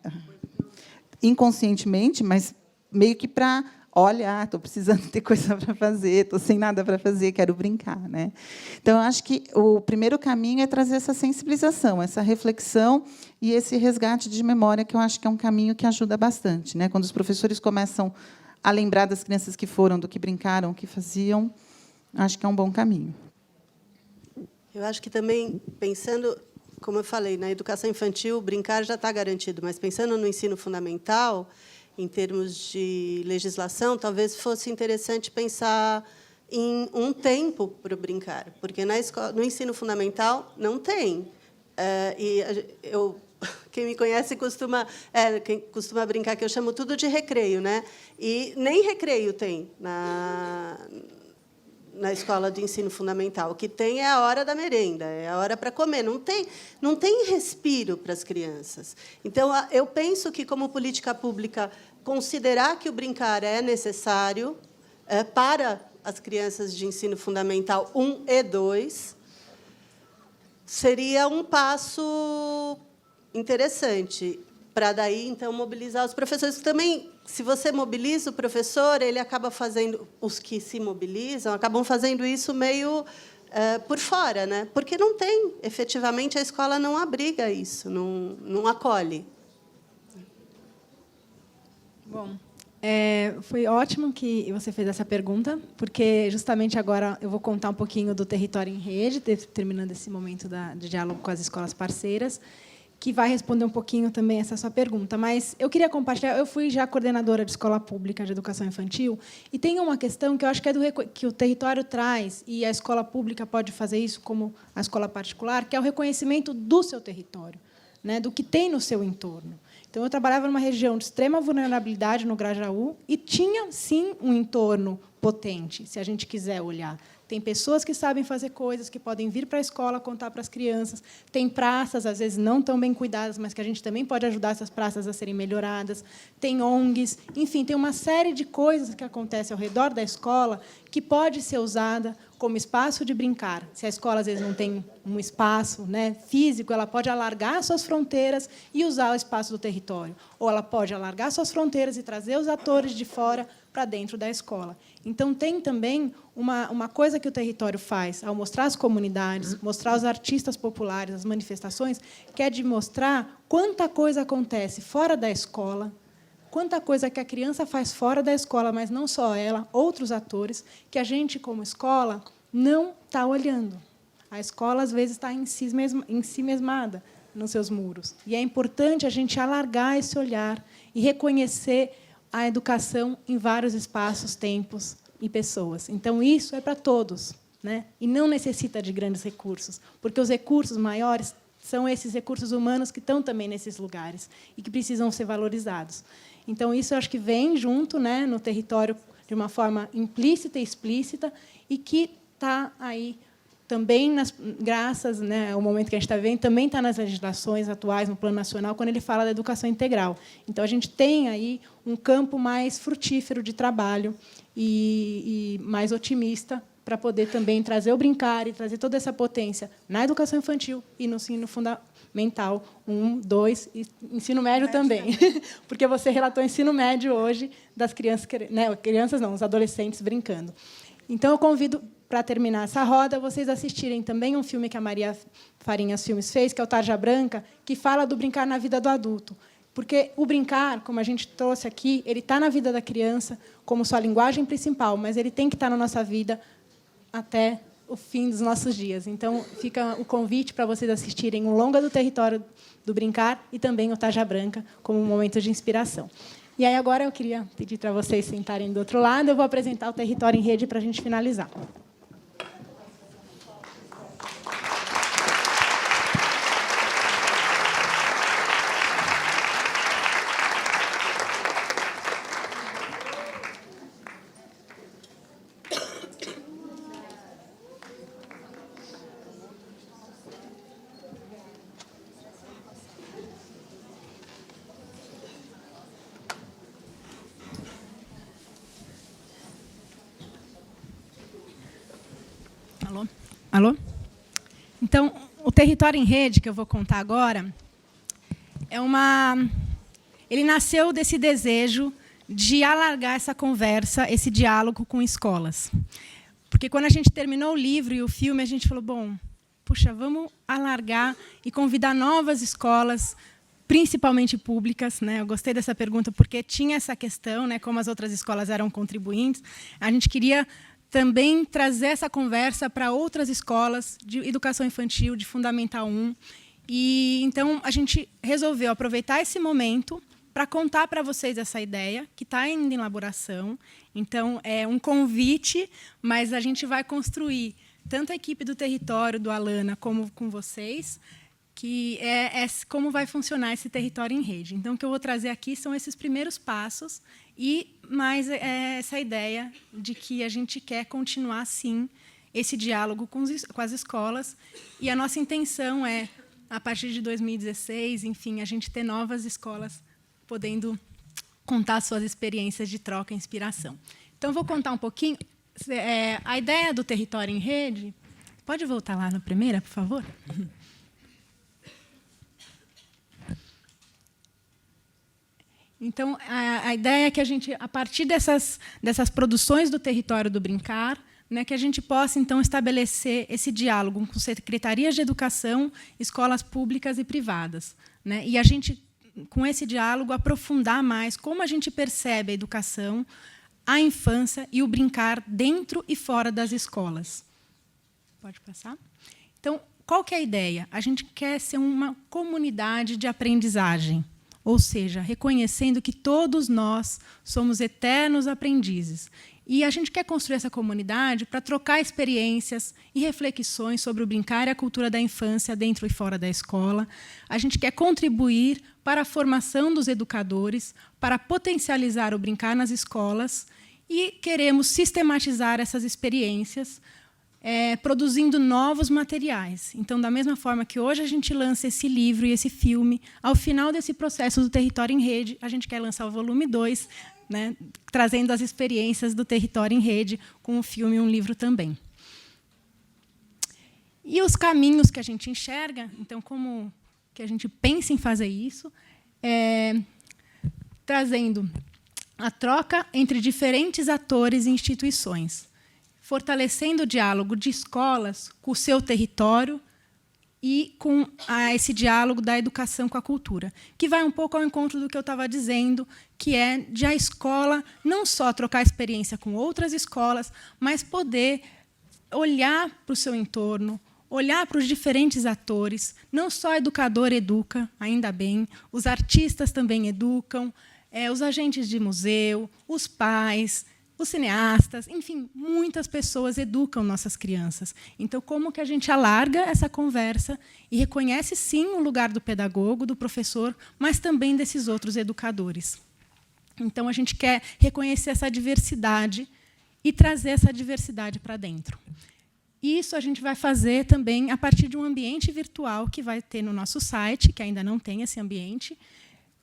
Inconscientemente, mas meio que para olha, estou precisando ter coisa para fazer, estou sem nada para fazer, quero brincar. Né? Então, eu acho que o primeiro caminho é trazer essa sensibilização, essa reflexão e esse resgate de memória, que eu acho que é um caminho que ajuda bastante. Né? Quando os professores começam a lembrar das crianças que foram, do que brincaram, o que faziam, acho que é um bom caminho. Eu acho que também, pensando, como eu falei, na educação infantil, brincar já está garantido, mas pensando no ensino fundamental, em termos de legislação, talvez fosse interessante pensar em um tempo para o brincar, porque no ensino fundamental não tem. Quem me conhece quem costuma brincar que eu chamo tudo de recreio, né? E nem recreio tem na escola de ensino fundamental. O que tem é a hora da merenda, é a hora para comer. Não tem respiro para as crianças. Então, eu penso que, como política pública, considerar que o brincar é necessário para as crianças de ensino fundamental 1 e 2 seria um passo interessante para daí então mobilizar os professores. Também, se você mobiliza o professor, ele acaba fazendo, os que se mobilizam acabam fazendo isso meio por fora, né? Porque não tem, efetivamente a escola não abriga isso, não acolhe. Bom, foi ótimo que você fez essa pergunta, porque justamente agora eu vou contar um pouquinho do Território em Rede, terminando esse momento de diálogo com as escolas parceiras, que vai responder um pouquinho também essa sua pergunta. Mas eu queria compartilhar, eu fui já coordenadora de escola pública de educação infantil, e tem uma questão que eu acho que que o território traz, e a escola pública pode fazer isso como a escola particular, que é o reconhecimento do seu território, né, do que tem no seu entorno. Então, eu trabalhava numa região de extrema vulnerabilidade, no Grajaú, e tinha, sim, um entorno potente, se a gente quiser olhar. Tem pessoas que sabem fazer coisas, que podem vir para a escola contar para as crianças. Tem praças, às vezes, não tão bem cuidadas, mas que a gente também pode ajudar essas praças a serem melhoradas. Tem ONGs. Enfim, tem uma série de coisas que acontecem ao redor da escola que pode ser usada como espaço de brincar. Se a escola, às vezes, não tem um espaço, né, físico, ela pode alargar suas fronteiras e usar o espaço do território. Ou ela pode alargar suas fronteiras e trazer os atores de fora para dentro da escola. Então, tem também uma coisa que o território faz, ao mostrar as comunidades, mostrar os artistas populares, as manifestações, que é de mostrar quanta coisa acontece fora da escola, quanta coisa que a criança faz fora da escola, mas não só ela, outros atores, que a gente, como escola, não está olhando. A escola, às vezes, está em si mesmada nos seus muros. E é importante a gente alargar esse olhar e reconhecer a educação em vários espaços, tempos e pessoas. Então, isso é para todos, né? E não necessita de grandes recursos, porque os recursos maiores são esses recursos humanos que estão também nesses lugares e que precisam ser valorizados. Então, isso eu acho que vem junto, né, no território de uma forma implícita e explícita, e que está aí também, graças, né, ao momento que a gente está vendo, também está nas legislações atuais, no Plano Nacional, quando ele fala da educação integral. Então, a gente tem aí um campo mais frutífero de trabalho e mais otimista para poder também trazer o brincar e trazer toda essa potência na educação infantil e no ensino fundamental 1, 2 e ensino médio também. Porque você relatou ensino médio hoje das crianças, né, crianças não, os adolescentes brincando. Então, eu convido, para terminar essa roda, vocês assistirem também um filme que a Maria Farinhas Filmes fez, que é o Tarja Branca, que fala do brincar na vida do adulto. Porque o brincar, como a gente trouxe aqui, ele está na vida da criança como sua linguagem principal, mas ele tem que estar na nossa vida até o fim dos nossos dias. Então, fica o convite para vocês assistirem o Longa do Território do Brincar e também o Tarja Branca como um momento de inspiração. E aí, agora, eu queria pedir para vocês sentarem do outro lado. Eu vou apresentar o Território em Rede para a gente finalizar. Alô? Então, o Território em Rede, que eu vou contar agora, ele nasceu desse desejo de alargar essa conversa, esse diálogo com escolas. Porque, quando a gente terminou o livro e o filme, a gente falou, bom, puxa, vamos alargar e convidar novas escolas, principalmente públicas, né? Eu gostei dessa pergunta, porque tinha essa questão, né, como as outras escolas eram contribuintes, a gente queria também trazer essa conversa para outras escolas de educação infantil, de Fundamental 1. E, então, a gente resolveu aproveitar esse momento para contar para vocês essa ideia, que está ainda em elaboração. Então, é um convite, mas a gente vai construir, tanto a equipe do território, do Alana, como com vocês, que é como vai funcionar esse território em rede. Então, o que eu vou trazer aqui são esses primeiros passos e mais essa ideia de que a gente quer continuar, sim, esse diálogo com as escolas. E a nossa intenção é, a partir de 2016, enfim, a gente ter novas escolas podendo contar suas experiências de troca e inspiração. Então, vou contar um pouquinho. A ideia do território em rede... Pode voltar lá na primeira, por favor? Então, a ideia é que a gente, a partir dessas produções do território do brincar, né, que a gente possa, então, estabelecer esse diálogo com secretarias de educação, escolas públicas e privadas, né, e a gente, com esse diálogo, aprofundar mais como a gente percebe a educação, a infância e o brincar dentro e fora das escolas. Pode passar? Então, qual que é a ideia? A gente quer ser uma comunidade de aprendizagem, ou seja, reconhecendo que todos nós somos eternos aprendizes. E a gente quer construir essa comunidade para trocar experiências e reflexões sobre o brincar e a cultura da infância dentro e fora da escola. A gente quer contribuir para a formação dos educadores, para potencializar o brincar nas escolas e queremos sistematizar essas experiências, produzindo novos materiais. Então, da mesma forma que hoje a gente lança esse livro e esse filme, ao final desse processo do Território em Rede, a gente quer lançar o volume 2, né, trazendo as experiências do Território em Rede, com um filme e um livro também. E os caminhos que a gente enxerga, então, como que a gente pensa em fazer isso, trazendo a troca entre diferentes atores e instituições, fortalecendo o diálogo de escolas com o seu território e com esse diálogo da educação com a cultura, que vai um pouco ao encontro do que eu estava dizendo, que é de a escola não só trocar experiência com outras escolas, mas poder olhar para o seu entorno, olhar para os diferentes atores. Não só o educador educa, ainda bem, os artistas também educam, os agentes de museu, os pais, os cineastas, enfim, muitas pessoas educam nossas crianças. Então, como que a gente alarga essa conversa e reconhece, sim, o lugar do pedagogo, do professor, mas também desses outros educadores? Então, a gente quer reconhecer essa diversidade e trazer essa diversidade para dentro. Isso a gente vai fazer também a partir de um ambiente virtual que vai ter no nosso site, que ainda não tem esse ambiente,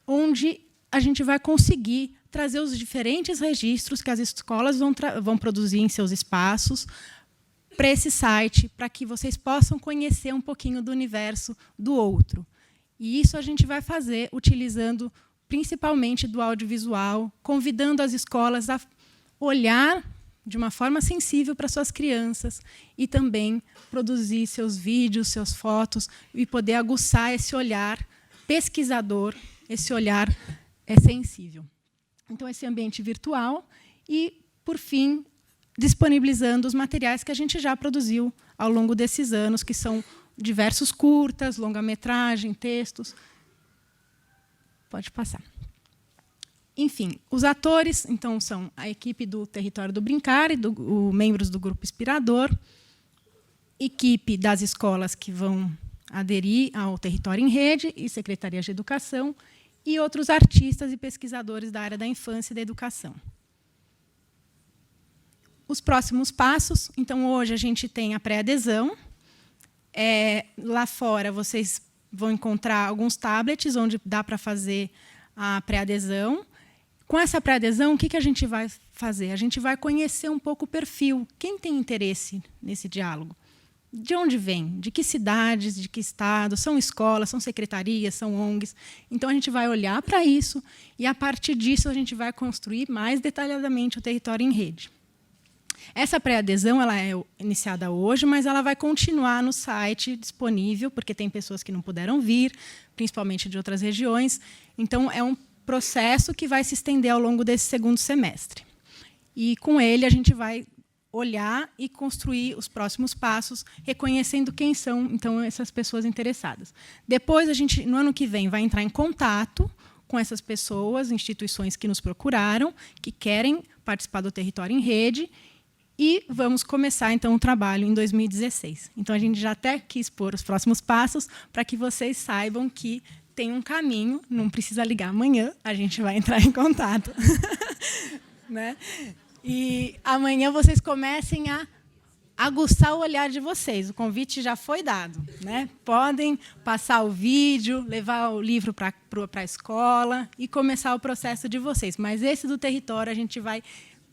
onde a gente vai conseguir trazer os diferentes registros que as escolas vão produzir em seus espaços para esse site, para que vocês possam conhecer um pouquinho do universo do outro. E isso a gente vai fazer utilizando principalmente do audiovisual, convidando as escolas a olhar de uma forma sensível para suas crianças e também produzir seus vídeos, suas fotos e poder aguçar esse olhar pesquisador, esse olhar sensível. Então, esse ambiente virtual e, por fim, disponibilizando os materiais que a gente já produziu ao longo desses anos, que são diversos curtas, longa-metragem, textos. Pode passar. Enfim, os atores, então, são a equipe do Território do Brincar e membros do Grupo Inspirador, equipe das escolas que vão aderir ao Território em Rede e Secretarias de Educação, e outros artistas e pesquisadores da área da infância e da educação. Os próximos passos, então, hoje a gente tem a pré-adesão. Lá fora, vocês vão encontrar alguns tablets onde dá para fazer a pré-adesão. Com essa pré-adesão, o que a gente vai fazer? A gente vai conhecer um pouco o perfil. Quem tem interesse nesse diálogo? De onde vem? De que cidades, de que estado? São escolas, são secretarias, são ONGs. Então, a gente vai olhar para isso e, a partir disso, a gente vai construir mais detalhadamente o Território em Rede. Essa pré-adesão ela é iniciada hoje, mas ela vai continuar no site disponível, porque tem pessoas que não puderam vir, principalmente de outras regiões. Então, é um processo que vai se estender ao longo desse segundo semestre. E, com ele, a gente vai olhar e construir os próximos passos, reconhecendo quem são, então, essas pessoas interessadas. Depois, a gente, no ano que vem, vai entrar em contato com essas pessoas, instituições que nos procuraram, que querem participar do Território em Rede, e vamos começar, então, o trabalho em 2016. Então, a gente já até quis pôr os próximos passos para que vocês saibam que tem um caminho, não precisa ligar amanhã, a gente vai entrar em contato. Né? E amanhã vocês comecem a aguçar o olhar de vocês. O convite já foi dado, né? Podem passar o vídeo, levar o livro para a escola e começar o processo de vocês. Mas esse do território a gente vai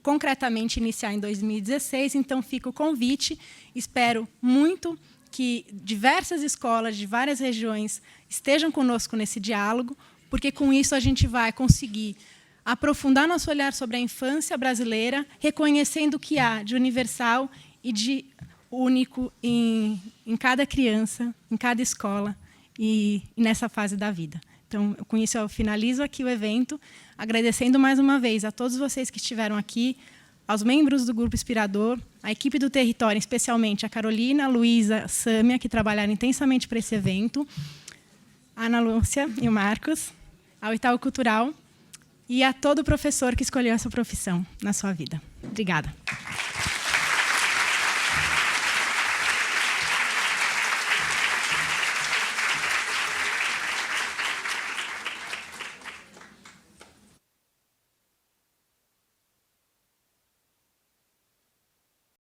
concretamente iniciar em 2016, então fica o convite. Espero muito que diversas escolas de várias regiões estejam conosco nesse diálogo, porque com isso a gente vai conseguir aprofundar nosso olhar sobre a infância brasileira, reconhecendo o que há de universal e de único em cada criança, em cada escola e nessa fase da vida. Então, com isso, eu finalizo aqui o evento, agradecendo mais uma vez a todos vocês que estiveram aqui, aos membros do Grupo Inspirador, à equipe do Território, especialmente a Carolina, a Luísa, a Sâmia, que trabalharam intensamente para esse evento, a Ana Lúcia e o Marcos, ao Itaú Cultural e a todo professor que escolheu essa profissão na sua vida. Obrigada.